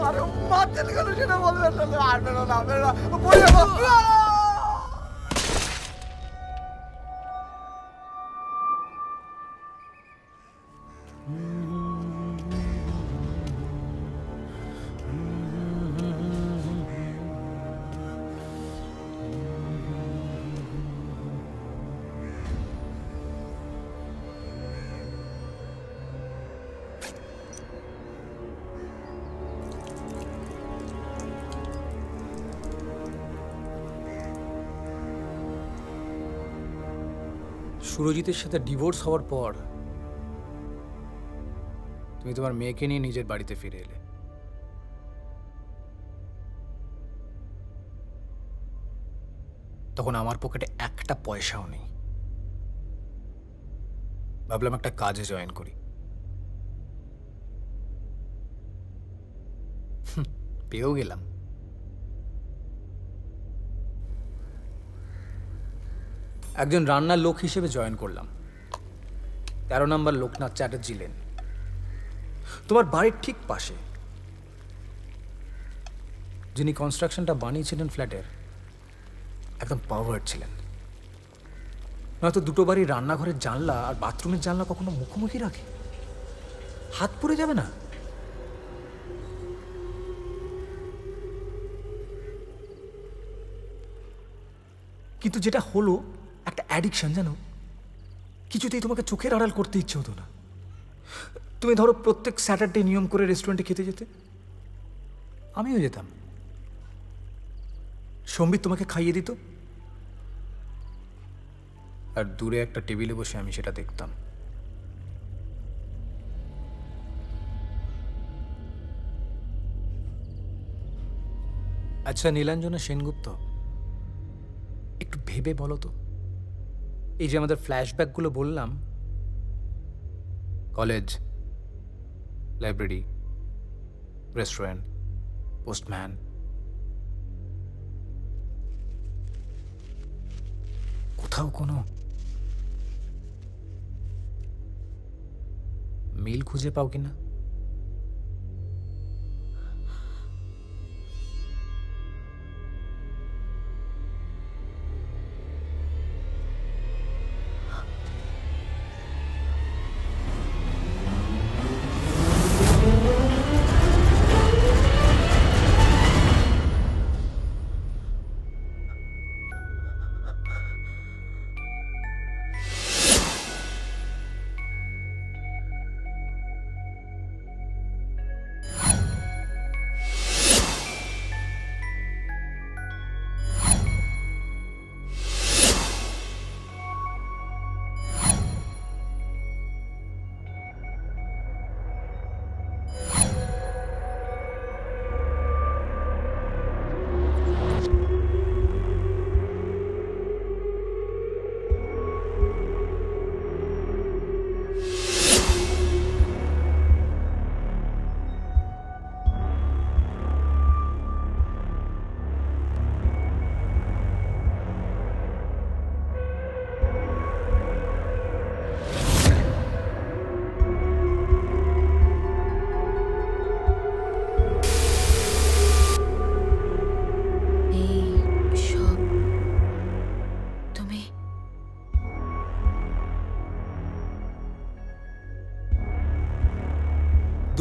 আরে মাছের গেল সেটা বলবেন না, আর বেরো না, বেরো না। সুরজিতের সাথে ডিভোর্স হওয়ার পর তুমি তোমার মেয়েকে নিয়ে নিজের বাড়িতে ফিরে এলে। তখন আমার পকেটে একটা পয়সাও নেই। ভাবলাম একটা কাজে জয়েন করি। পেয়েও গেলাম। একজন রান্নার লোক হিসেবে জয়েন করলাম, 13 নম্বর লোকনাথ চ্যাটার্জি লেন, তোমার বাড়ির ঠিক পাশে। যিনি কনস্ট্রাকশনটা বানিয়েছিলেন ফ্ল্যাটের, একদম পাওয়ার্ড ছিলেন। নয়তো দুটো বাড়ির রান্নাঘরের জানলা আর বাথরুমের জানলা কখনো মুখোমুখি রাখে? হাত পড়ে যাবে না? কিন্তু যেটা হলো একটা অ্যাডিকশন, জানো, কিছুতেই তোমাকে চোখের আড়াল করতে ইচ্ছে হতো না। তুমি ধরো প্রত্যেক স্যাটারডে নিয়ম করে রেস্টুরেন্টে খেতে যেতে, আমিও যেতাম। সম্বিত তোমাকে খাইয়ে দিত, আর দূরে একটা টেবিলে বসে আমি সেটা দেখতাম। আচ্ছা নীলাঞ্জনা সেনগুপ্ত, একটু ভেবে বলো তো, এই যে আমাদের ফ্ল্যাশব্যাকগুলো বললাম, কলেজ, লাইব্রেরি, রেস্টুরেন্ট, পোস্টম্যান, কোথাও কোনো মিল খুঁজে পাও কিনা?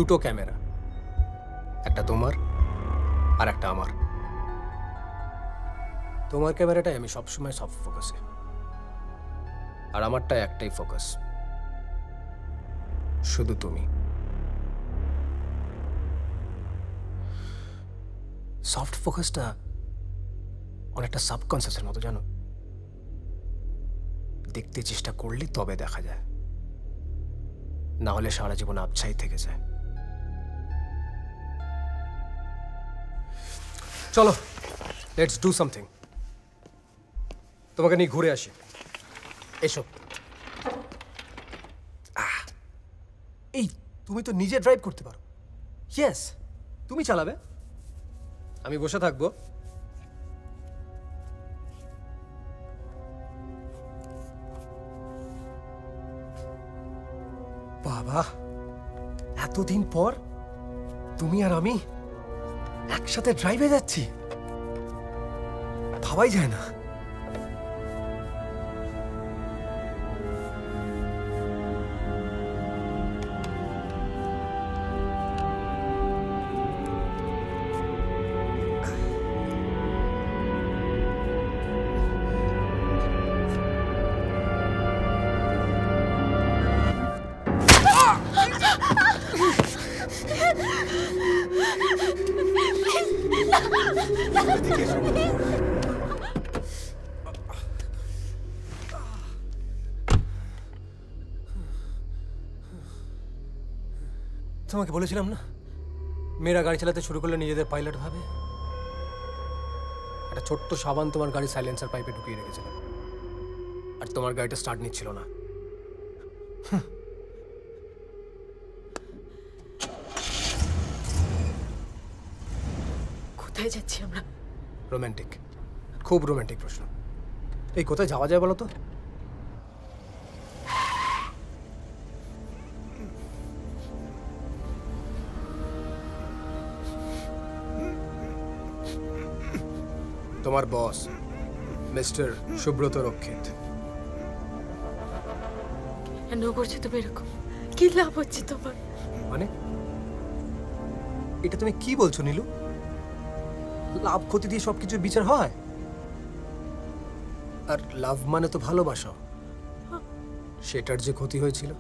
দুটো ক্যামেরা, একটা তোমার আর একটা আমার। তোমার ক্যামেরাটাই আমি সবসময় সফট ফোকাসে, আর আমারটা একটাই ফোকাস, শুধু তুমি। সফট ফোকাসটা অনেকটা সাবকনসিয়াসের মতো, জানো। দেখতে চেষ্টা করলে তবে দেখা যায়, না হলে সারা জীবন আবছাই থেকে যায়। চলো, লেটস ডু সামথিং। তোমাকে নিয়ে ঘুরে আসি, এসো। এই তুমি তো নিজে ড্রাইভ করতে পারো। ইয়েস, তুমি চালাবে, আমি বসে থাকবো। বাবা, এতদিন পর তুমি আর আমি একসাথে ড্রাইভে যাচ্ছি, ভাবাই যায় না। তোমাকে বলেছিলাম না, মেয়েরা গাড়ি চালাতে শুরু করলে নিজেদের পাইলট ভাবে। একটা ছোট্ট সাবান তোমার গাড়ি সাইলেন্সার পাইপে ঢুকিয়ে রেখেছিলাম, আর তোমার গাড়িটা স্টার্ট নিচ্ছিল না। কোথায় যাচ্ছি আমরা? রোম্যান্টিক, খুব রোম্যান্টিক প্রশ্ন। এই কোথায় যাওয়া যায় বলো তো? তোমার বস মিস্টার সুব্রত রক্ষিত। কেন করছো তুমি এরকম? কি লাভ হচ্ছে তোমার? মানে এটা তুমি কি বলছো নীলু? লাভ ক্ষতি দিয়ে সবকিছুর বিচার হয়? আর লাভ মানে তো ভালোবাসা, সেটার যে ক্ষতি হয়েছিল।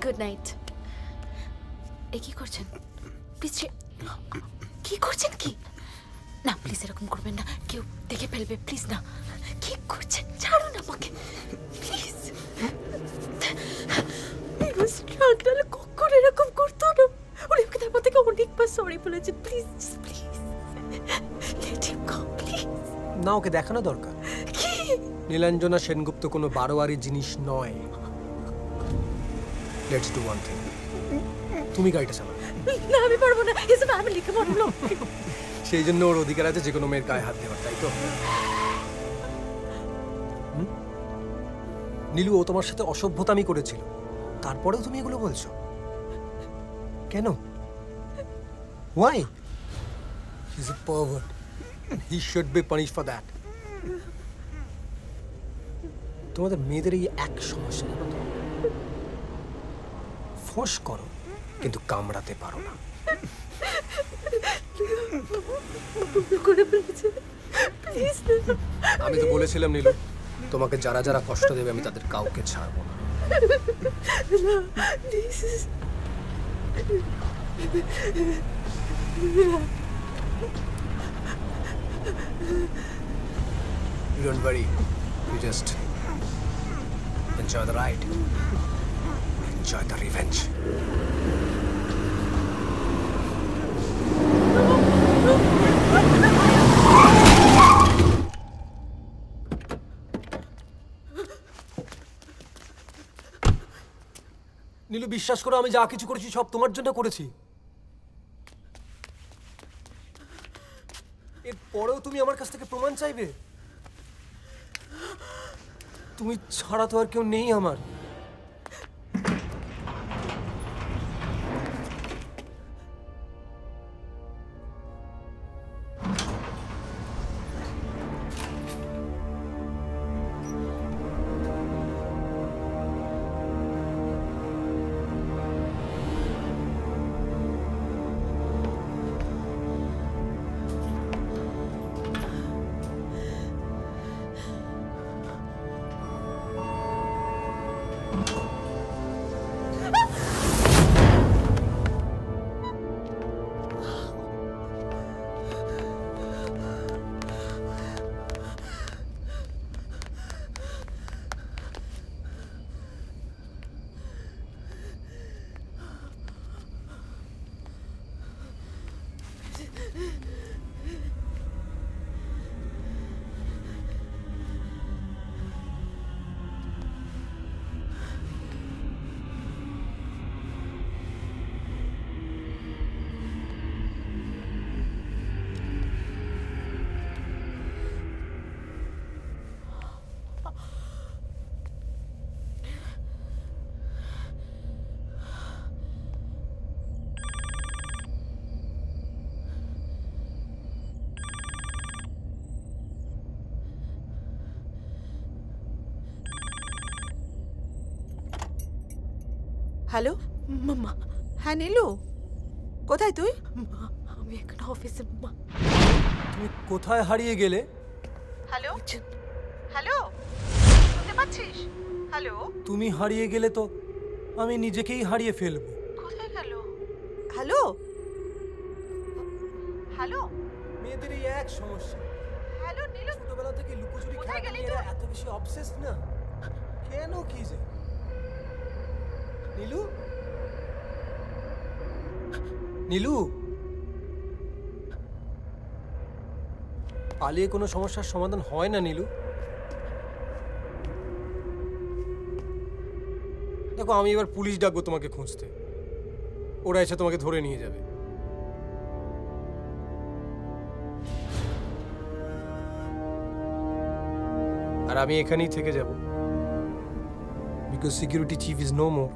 Good night. এ কি করছেন? পিছে কি করছেন? কি না, প্লিজ এরকম করবেন না, কেউ দেখে ফেলবে, প্লিজ না। কি করছেন? ছাড়ুন আমাকে প্লিজ। স্ট্রাগল কখন এরকম করতো না? উনি আমাকে তারপর থেকে অনেকবার সরি বলেছে। Please please let him go please. না, ওকে দেখানো দরকার। কি? নীলাঞ্জনা সেনগুপ্ত কোনো বারোয়ারি জিনিস নয়। লেটস ডু ওয়ান থিং, তুমি গাড়িটা চালাও। না, আমি পারবো না। Is a family, come on লোক। সেই জন্য ওর অধিকার আছে যে কোনো মেয়ের গায়ে হাত দেওয়ার, তাই তো? নীলু, ও তোমার সাথে অসভ্যতামি করেছিল, তারপরেও তুমি এগুলো বলছো কেন? Why? He's a pervert. He should be punished for that. তোমাদের মেয়েদের এই এক সমস্যা, জানো তো? ফোঁস করো কিন্তু কামড়াতে পারো না। আমি তো বলেছিলাম নীলু, তোমাকে যারা যারা কষ্ট দেবে আমি তাদের কাউকে ছাড়বো না। You don't worry, you just enjoy the ride, enjoy the revenge. Nilu, বিশ্বাস করো, আমি যা কিছু করেছি সব তোমার জন্য করেছি। এরপরেও তুমি আমার কাছ থেকে প্রমাণ চাইবে? তুমি ছাড়া তো আর কেউ নেই আমার। হ্যালো মামা হ্যাঁ নীলু, কোথায় তুই? মা আমি এখানে অফিসে মা। তুমি কোথায় হারিয়ে গেলে? হ্যালো হ্যালো, শুনতে পাচ্ছিস? হ্যালো, তুমি হারিয়ে গেলে তো আমি নিজেকেই হারিয়ে ফেলবো। কোথায় গেল? হ্যালো হ্যালো, মেয়েদের এই এক সমস্যা। হ্যালো নীলু, ছোটবেলা থেকে লুকোচুরি কোথায় খেলা গেলি নিয়ে এরা এত বেশি অবসেসড না কেন কি যে? নীলু, নীলু, পালিয়ে কোনো সমস্যার সমাধান হয় না নীলু। দেখো আমি এবার পুলিশ ডাকবো তোমাকে খুঁজতে, ওরা এসে তোমাকে ধরে নিয়ে যাবে। আর আমি এখানেই থেকে যাব, because security chief is no more.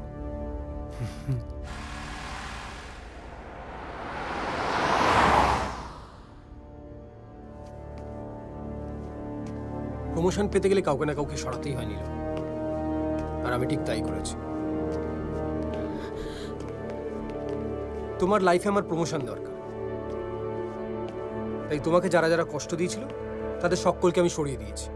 Promotion পেতে গেলে কাউকে না কাউকে সরাতেই হয় নীলু, আর আমি ঠিক তাই করেছি। তোমার লাইফে আমার প্রমোশন দরকার, তাই তোমাকে যারা যারা কষ্ট দিয়েছিল তাদের সকলকে আমি সরিয়ে দিয়েছি।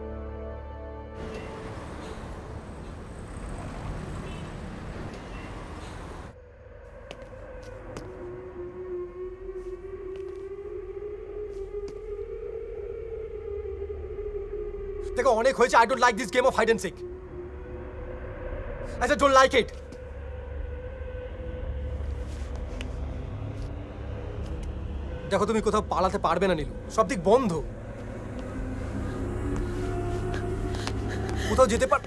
দেখো অনেক হয়েছে। I don't like this game of hide and seek. I just don't like it. দেখো তুমি কোথাও পালাতে পারবে না নীলু, সব দিক বন্ধ, কোথাও যেতে পার।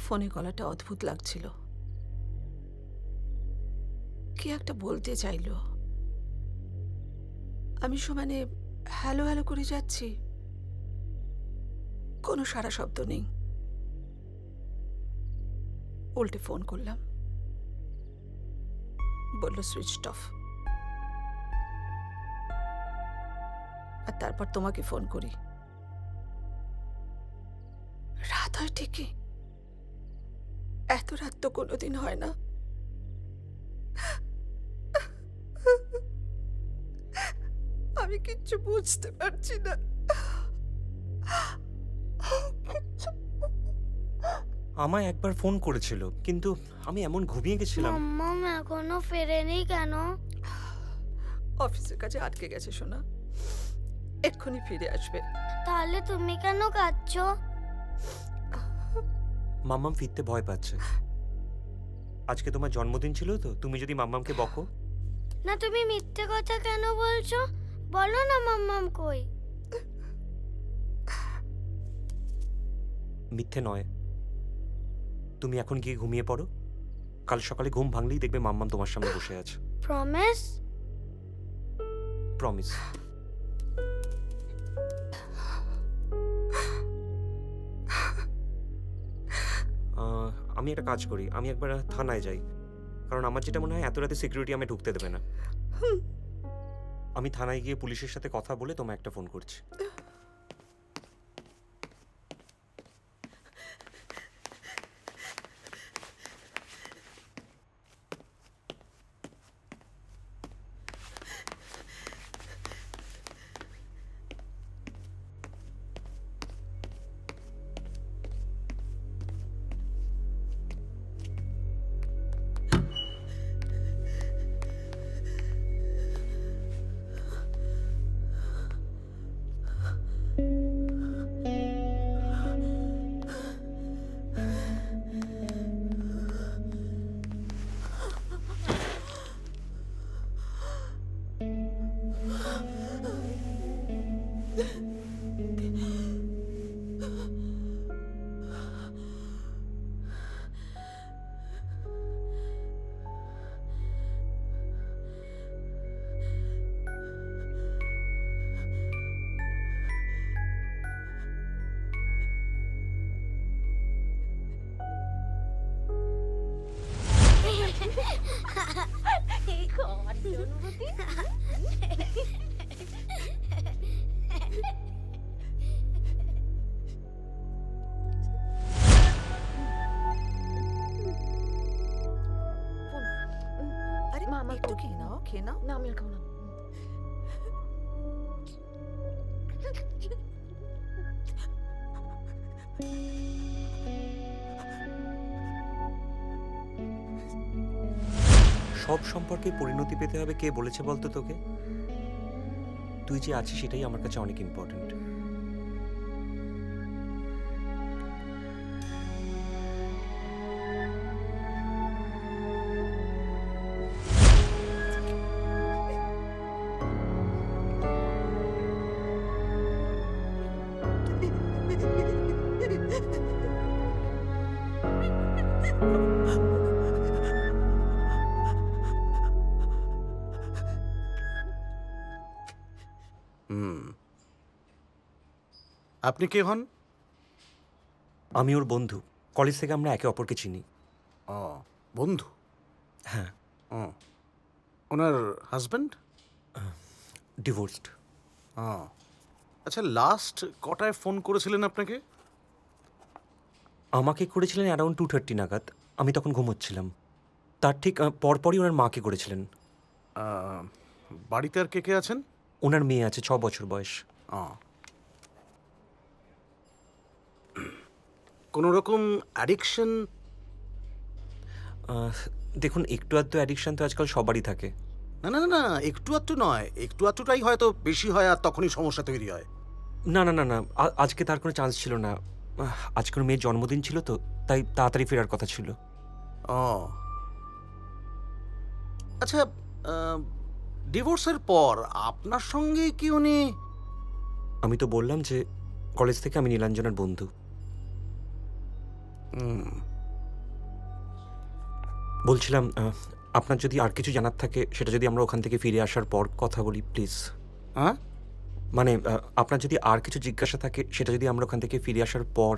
ফোনে গলাটা অদ্ভুত লাগছিল, কি একটা বলতে চাইলো। আমি সমানে হ্যালো হ্যালো করে যাচ্ছি, কোনো সারা শব্দ নেই। উল্টে ফোন করলাম, বলল সুইচড অফ। আর তারপর তোমাকে ফোন করি। রাত হয় ঠিকই, এত রাত তো কোনোদিন হয় না। আমি কিচ্ছু বুঝতে পারছি না। আমায় একবার ফোন করেছিল, কিন্তু আমি এমন ঘুমিয়ে গেছিলাম। মাম্মা এখনো ফেরেনি কেন? অফিসের কাছে আটকে গেছে সোনা, এক্ষুনি ফিরে আসবে। তাহলে তুমি কেন কাঁদছো? মাম্মাম ফিরতে ভয় পাচ্ছে। আজকে তোমার জন্মদিন ছিল তো, তুমি যদি মাম্মামকে বকো। না তুমি মিথ্যে কথা কেন বলছো? বলো না মাম্মাম কই। মিথ্যে নয়, তুমি এখন গিয়ে ঘুমিয়ে পড়ো। কাল সকালে ঘুম ভাঙলেই দেখবে মাম্মাম তোমার সামনে বসে আছে। প্রমিস? প্রমিস। আমি একটা কাজ করি, আমি একবার থানায় যাই, কারণ আমার যেটা মনে হয় এত রাতে সিকিউরিটি আমি ঢুকতে দেবে না। আমি থানায় গিয়ে পুলিশের সাথে কথা বলে তোমায় একটা ফোন করছি। আমার জন্মদিন। আরে মা, আমার একটু ফোন। খেয়ে নাও, খেয়ে নাও। না আমি আর খাবো না। সব সম্পর্কে পরিণতি পেতে হবে কে বলেছে বলতো তোকে? তুই যে আছিস সেটাই আমার কাছে অনেক ইম্পর্ট্যান্ট। আপনি কে হন? আমি ওর বন্ধু। কলেজ থেকে আমরা একে অপরকে চিনি। ও বন্ধু। হ্যাঁ। ও ওনার হাজব্যান্ড? ডিভোর্সড। আচ্ছা, লাস্ট কটায় ফোন করেছিলেন আপনাকে? আমাকে করেছিলেন অ্যারাউন্ড 2:30 নাগাদ। আমি তখন ঘুমোচ্ছিলাম। তার ঠিক পরপরই ওনার মাকে করেছিলেন। বাড়িতে আর কে কে আছেন? ওনার মেয়ে আছে 6 বছর বয়স। কোনো রকম অ্যাডিকশন? দেখুন, একটু আধটু অ্যাডিকশন তো আজকাল সবারই থাকে। না না না না, একটু আধটু নয়, একটু আধটুটাই হয়তো বেশি হয় আর তখনই সমস্যা তৈরি হয়। না না না না, আজকে তার কোনো চান্স ছিল না। আজকের মেয়ের জন্মদিন ছিল তো, তাই তাড়াতাড়ি ফেরার কথা ছিল। ও আচ্ছা, ডিভোর্সের পর আপনার সঙ্গে কি উনি? আমি তো বললাম যে কলেজ থেকে আমি নীলাঞ্জনার বন্ধু। বলছিলাম, আপনার যদি আর কিছু জানার থাকে সেটা যদি আমরা ওখান থেকে ফিরে আসার পর কথা বলি প্লিজ। হ্যাঁ, মানে আপনার যদি আর কিছু জিজ্ঞাসা থাকে সেটা যদি আমরা ওখান থেকে ফিরে আসার পর।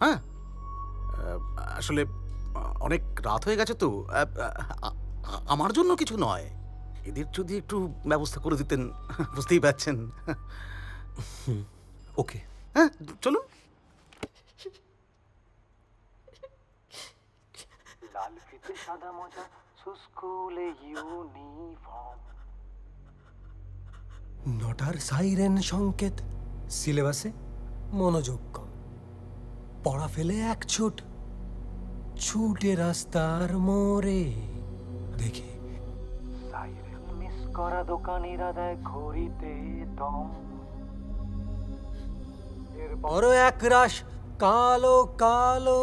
হ্যাঁ, আসলে অনেক রাত হয়ে গেছে তো। আমার জন্য কিছু নয়, এদের যদি একটু ব্যবস্থা করে দিতেন, বুঝতেই পারছেন। ওকে, হ্যাঁ চলুন। লাল ফিতে সাদা মোজা, স্কুলে ইউনিফর্ম। নটার সাইরেন সংকেত, সিলেবাসে মনোযোগ কম, পড়া ফেলে এক ছুট, ছুটে রাস্তার মোড়ে দেখি সাইরেন মিস করা দোকানিরা দেয় ঘড়িতে দম। বড় এক রাশ কালো কালো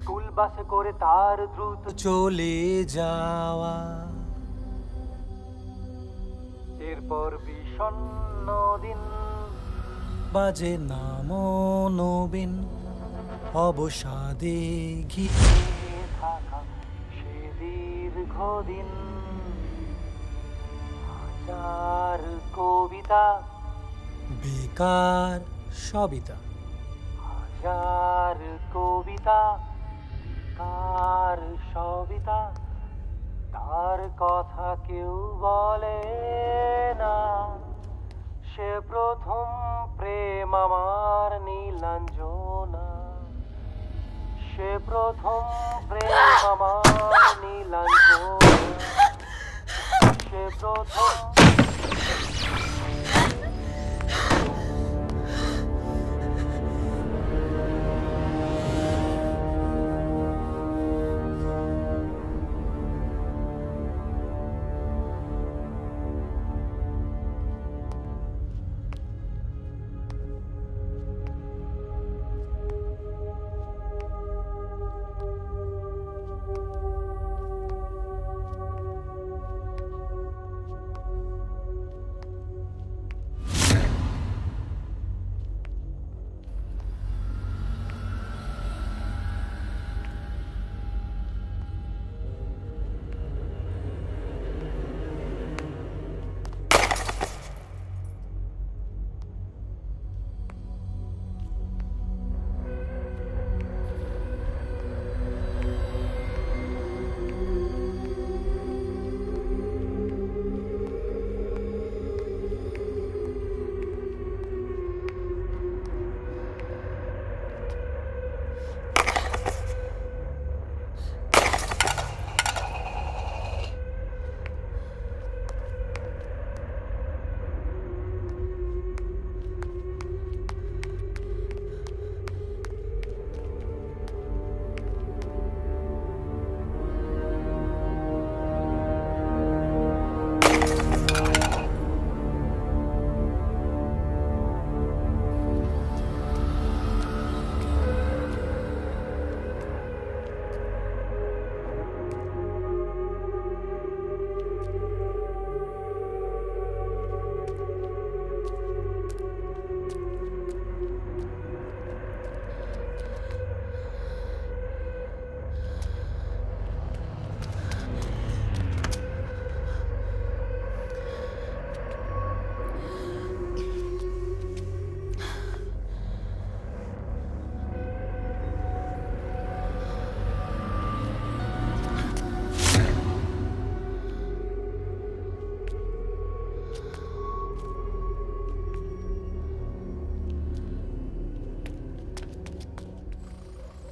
স্কুল বাসে করে তার দ্রুত চলে যাওয়া, এরপর বিষণ্ণ দিন বাজে নামো নবীন অবসাদে ঘিরে থাকা সে দীর্ঘদিন। হাজার কবিতা বেকার সবিতা, হাজার কবিতা কার সবিতা, তার কথা কেউ বলে না। সে প্রথম প্রেম আমার নীলাঞ্জনা, সে প্রথম প্রেম আমার নীলাঞ্জনা, সে প্রথম।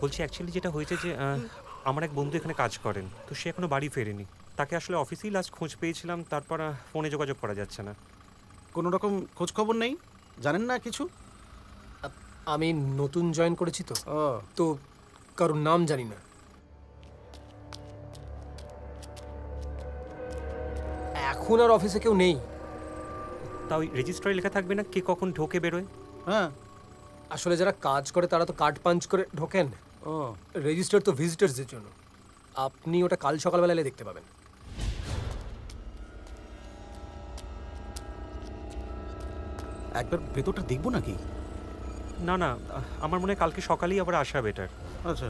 বলছি অ্যাকচুয়ালি যেটা হয়েছে যে আমার এক বন্ধু এখানে কাজ করেন, তো সে এখনো বাড়ি ফেরেনি। তাকে আসলে অফিসেই লাস্ট খোঁজ পেয়েছিলাম, তারপর ফোনে যোগাযোগ করা যাচ্ছে না। কোনো রকম খোঁজ খবর নেই? জানেন না কিছু? আমি নতুন জয়েন করেছি তো কারোর নাম জানি না। এখন আর অফিসে কেউ নেই। তা ওই রেজিস্টারে লেখা থাকবে না কে কখন ঢোকে বেরোয়? হ্যাঁ, আসলে যারা কাজ করে তারা তো কার্ড পাঞ্চ করে ঢোকেন। রেজিস্টার তো ভিজিটার্সদের জন্য। আপনি ওটা কাল সকালবেলা এলে দেখতে পাবেন। একবার ভেতরটা দেখবো নাকি? না না, আমার মনে হয় কালকে সকালেই আবার আসা বেটার। আচ্ছা।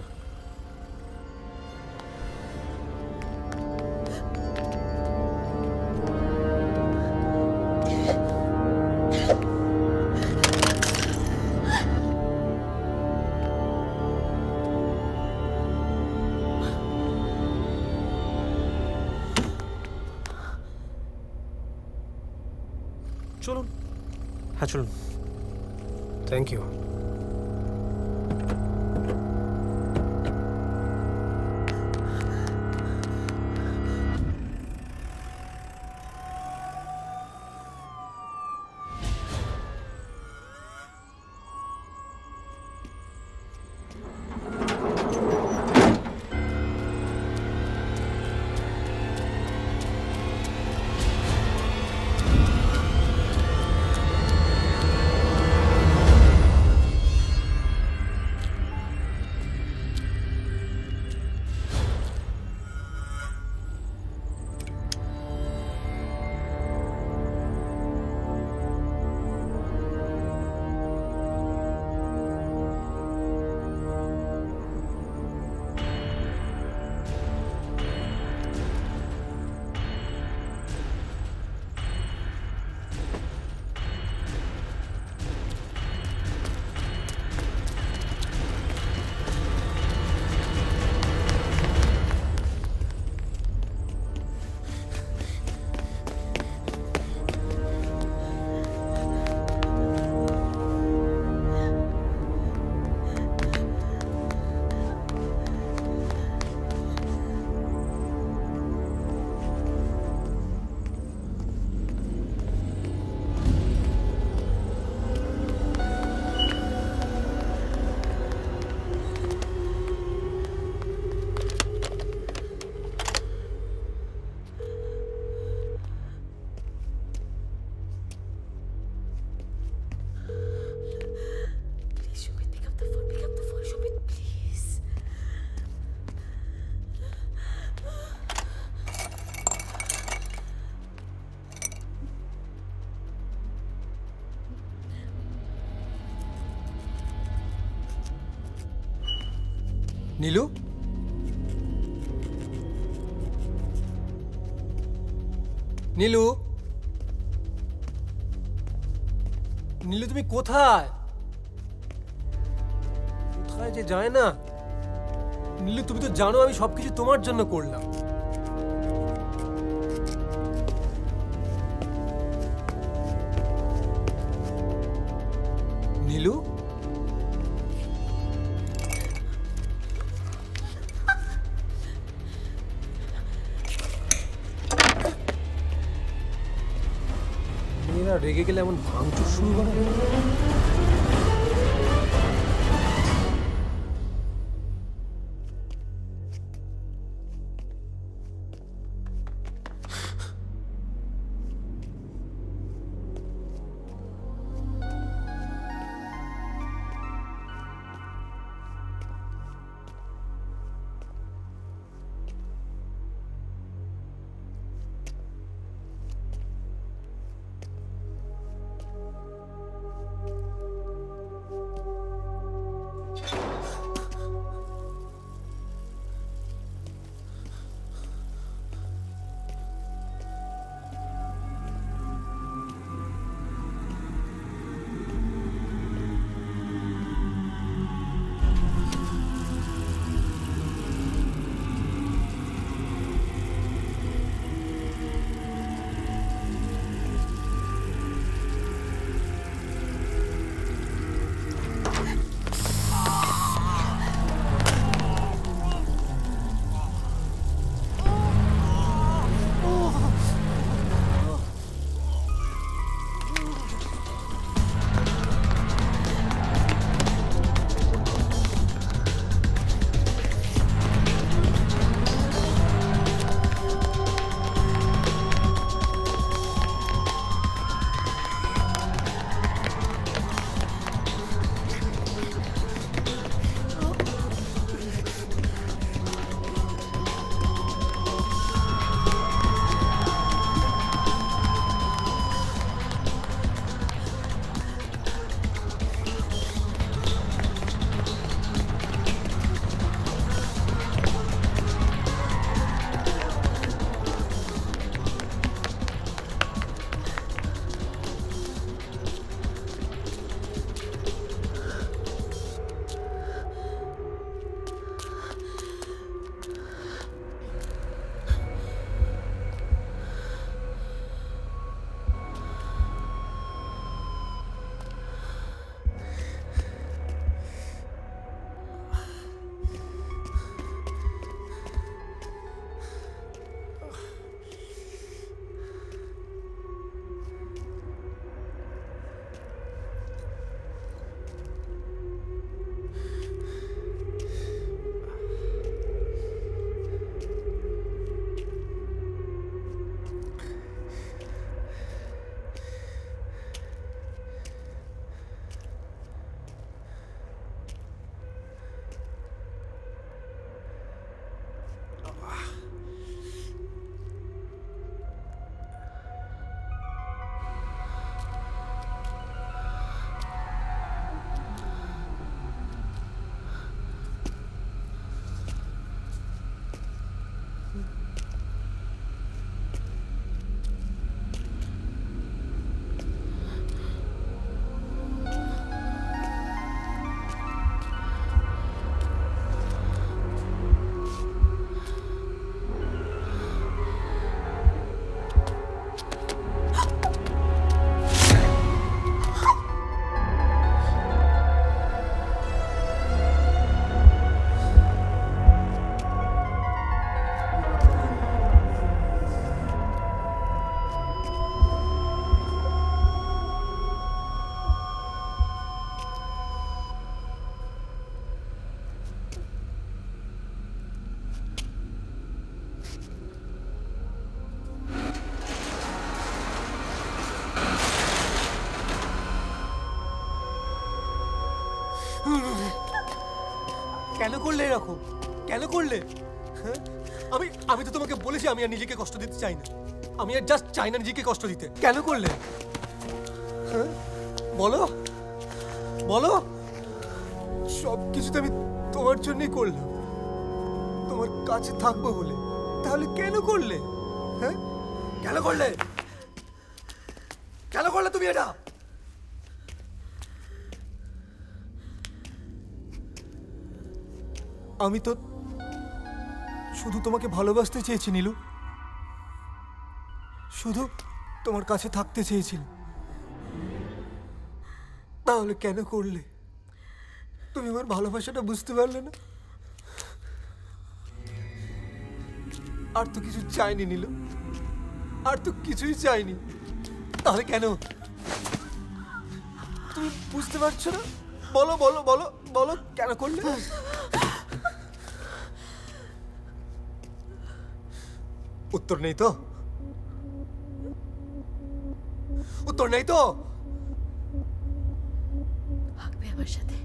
চলুন। হ্যাঁ চলুন। Thank you. নীলু, নীলু, নীলু তুমি কোথায়? কোথায় যে যায় না। নীলু তুমি তো জানো আমি সবকিছু তোমার জন্য করলাম। নীলু, মেয়েরা রেগে গেলে এমন ভাঙচুর শুরু করে। কেন করলে এরকম? কেন করলে? হ্যাঁ? আমি তো তোমাকে বলেছি আমি আর নিজেকে কষ্ট দিতে চাই না। আমি আর জাস্ট চাই না নিজেকে কষ্ট দিতে। কেন করলে? হ্যাঁ? বলো বলো। সব কিছু তো আমি তোমার জন্যই করলাম, তোমার কাছে থাকবো বলে। তাহলে কেন করলে? হ্যাঁ, কেন করলে? কেন করলে তুমি এটা? আমি তো শুধু তোমাকে ভালোবাসতে চেয়েছি নীলু, শুধু তোমার কাছে থাকতে চেয়েছিল। তাহলে কেন করলে? তুমি আমার ভালোবাসাটা বুঝতে পারলে না? আর তো কিছু চাইনি নীলু, আর তো কিছুই চাইনি। তাহলে কেন? তুমি বুঝতে পারছো না? বলো বলো বলো বলো, কেন করলে? উত্তর নেই তো? উত্তর নেই তো? থাকবে আমার সাথে।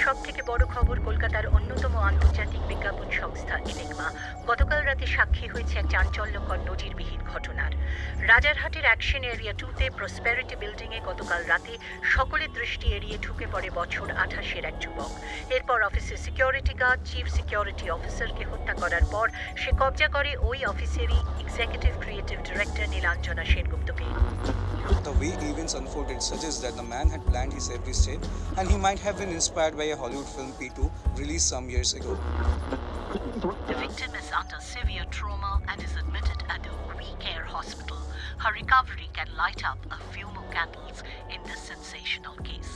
সবথেকে বড় খবর, কলকাতার অন্যতম আন্তর্জাতিক বিজ্ঞাপন সংস্থা এনিগমা গতকাল রাতে সাক্ষী হয়েছে এক চাঞ্চল্যকর নজিরবিহীন ঘটনার। রাজারহাটের অ্যাকশন এরিয়া 2-তে প্রসপেরিটি বিল্ডিংয়ে গতকাল রাতে সকলের দৃষ্টি এড়িয়ে ঢুকে পড়ে বছর 28-এর এক যুবক। এরপর অফিসের সিকিউরিটি গার্ড চিফ সিকিউরিটি অফিসারকে হত্যা করার পর সে কবজা করে ওই অফিসেরই এক্সিকিউটিভ ক্রিয়েটিভ ডিরেক্টর নীলাঞ্জনা সেনগুপ্তকে। The way events unfolded suggests that the man had planned his every step and he might have been inspired by a Hollywood film P2 released some years ago. The victim is under severe trauma and is admitted at the We Care Hospital. Her recovery can light up a few more candles in this sensational case.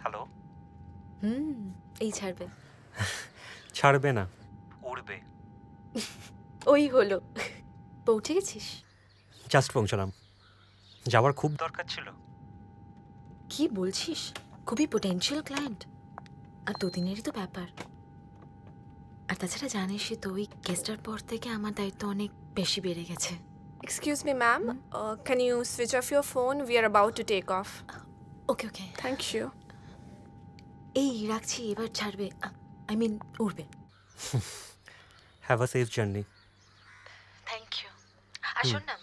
Hello. এই ছাড়বে। ছাড়বে না, উড়বে। ওই হলো। পৌঁছে গেছিস? Just পৌঁছলাম। যাওয়ার খুব দরকার ছিল। কি বলছিস? খুবই পোটেনশিয়াল ক্লায়েন্ট, আর দুদিনেরই তো ব্যাপার। আর তাছাড়া জানিসই তো, ওই কেসটার পর থেকে আমার দায়িত্ব অনেক বেশি বেড়ে গেছে। Excuse me, ma'am. Can you switch off your phone? We are about to take off. Okay, okay. Thank you. এই রাখছি, এবার ছাড়বে, আই মিন উড়বে। Have a safe journey. Thank you. আর শোন না,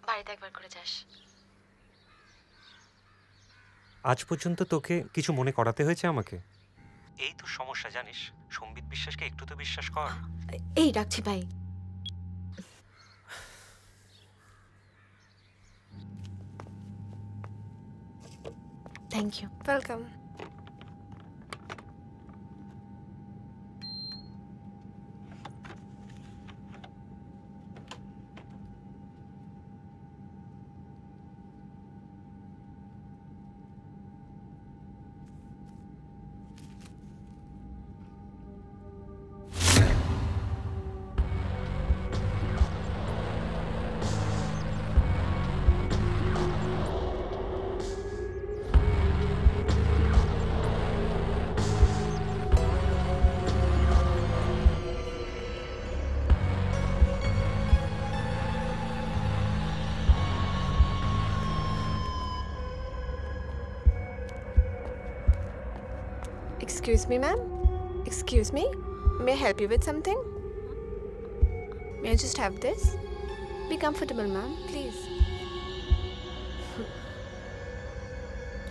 বাড়িতে একবার করে যাস। আজ পর্যন্ত তোকে কিছু মনে করাতে হয়েছে আমাকে? এই তো সমস্যা জানিস, সম্বিত বিশ্বাসকে একটু তো বিশ্বাস কর। এই রাখছি ভাই। Thank you. Welcome. Excuse me, ma'am. Excuse me. May I help you with something? May I just have this? Be comfortable, ma'am, please.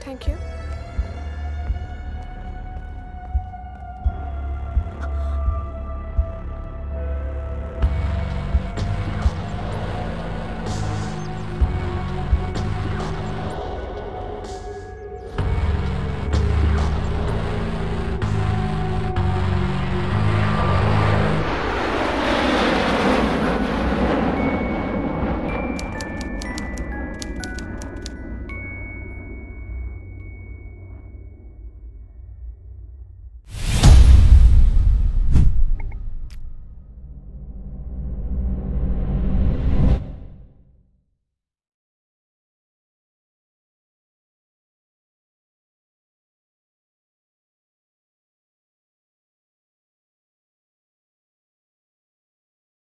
Thank you.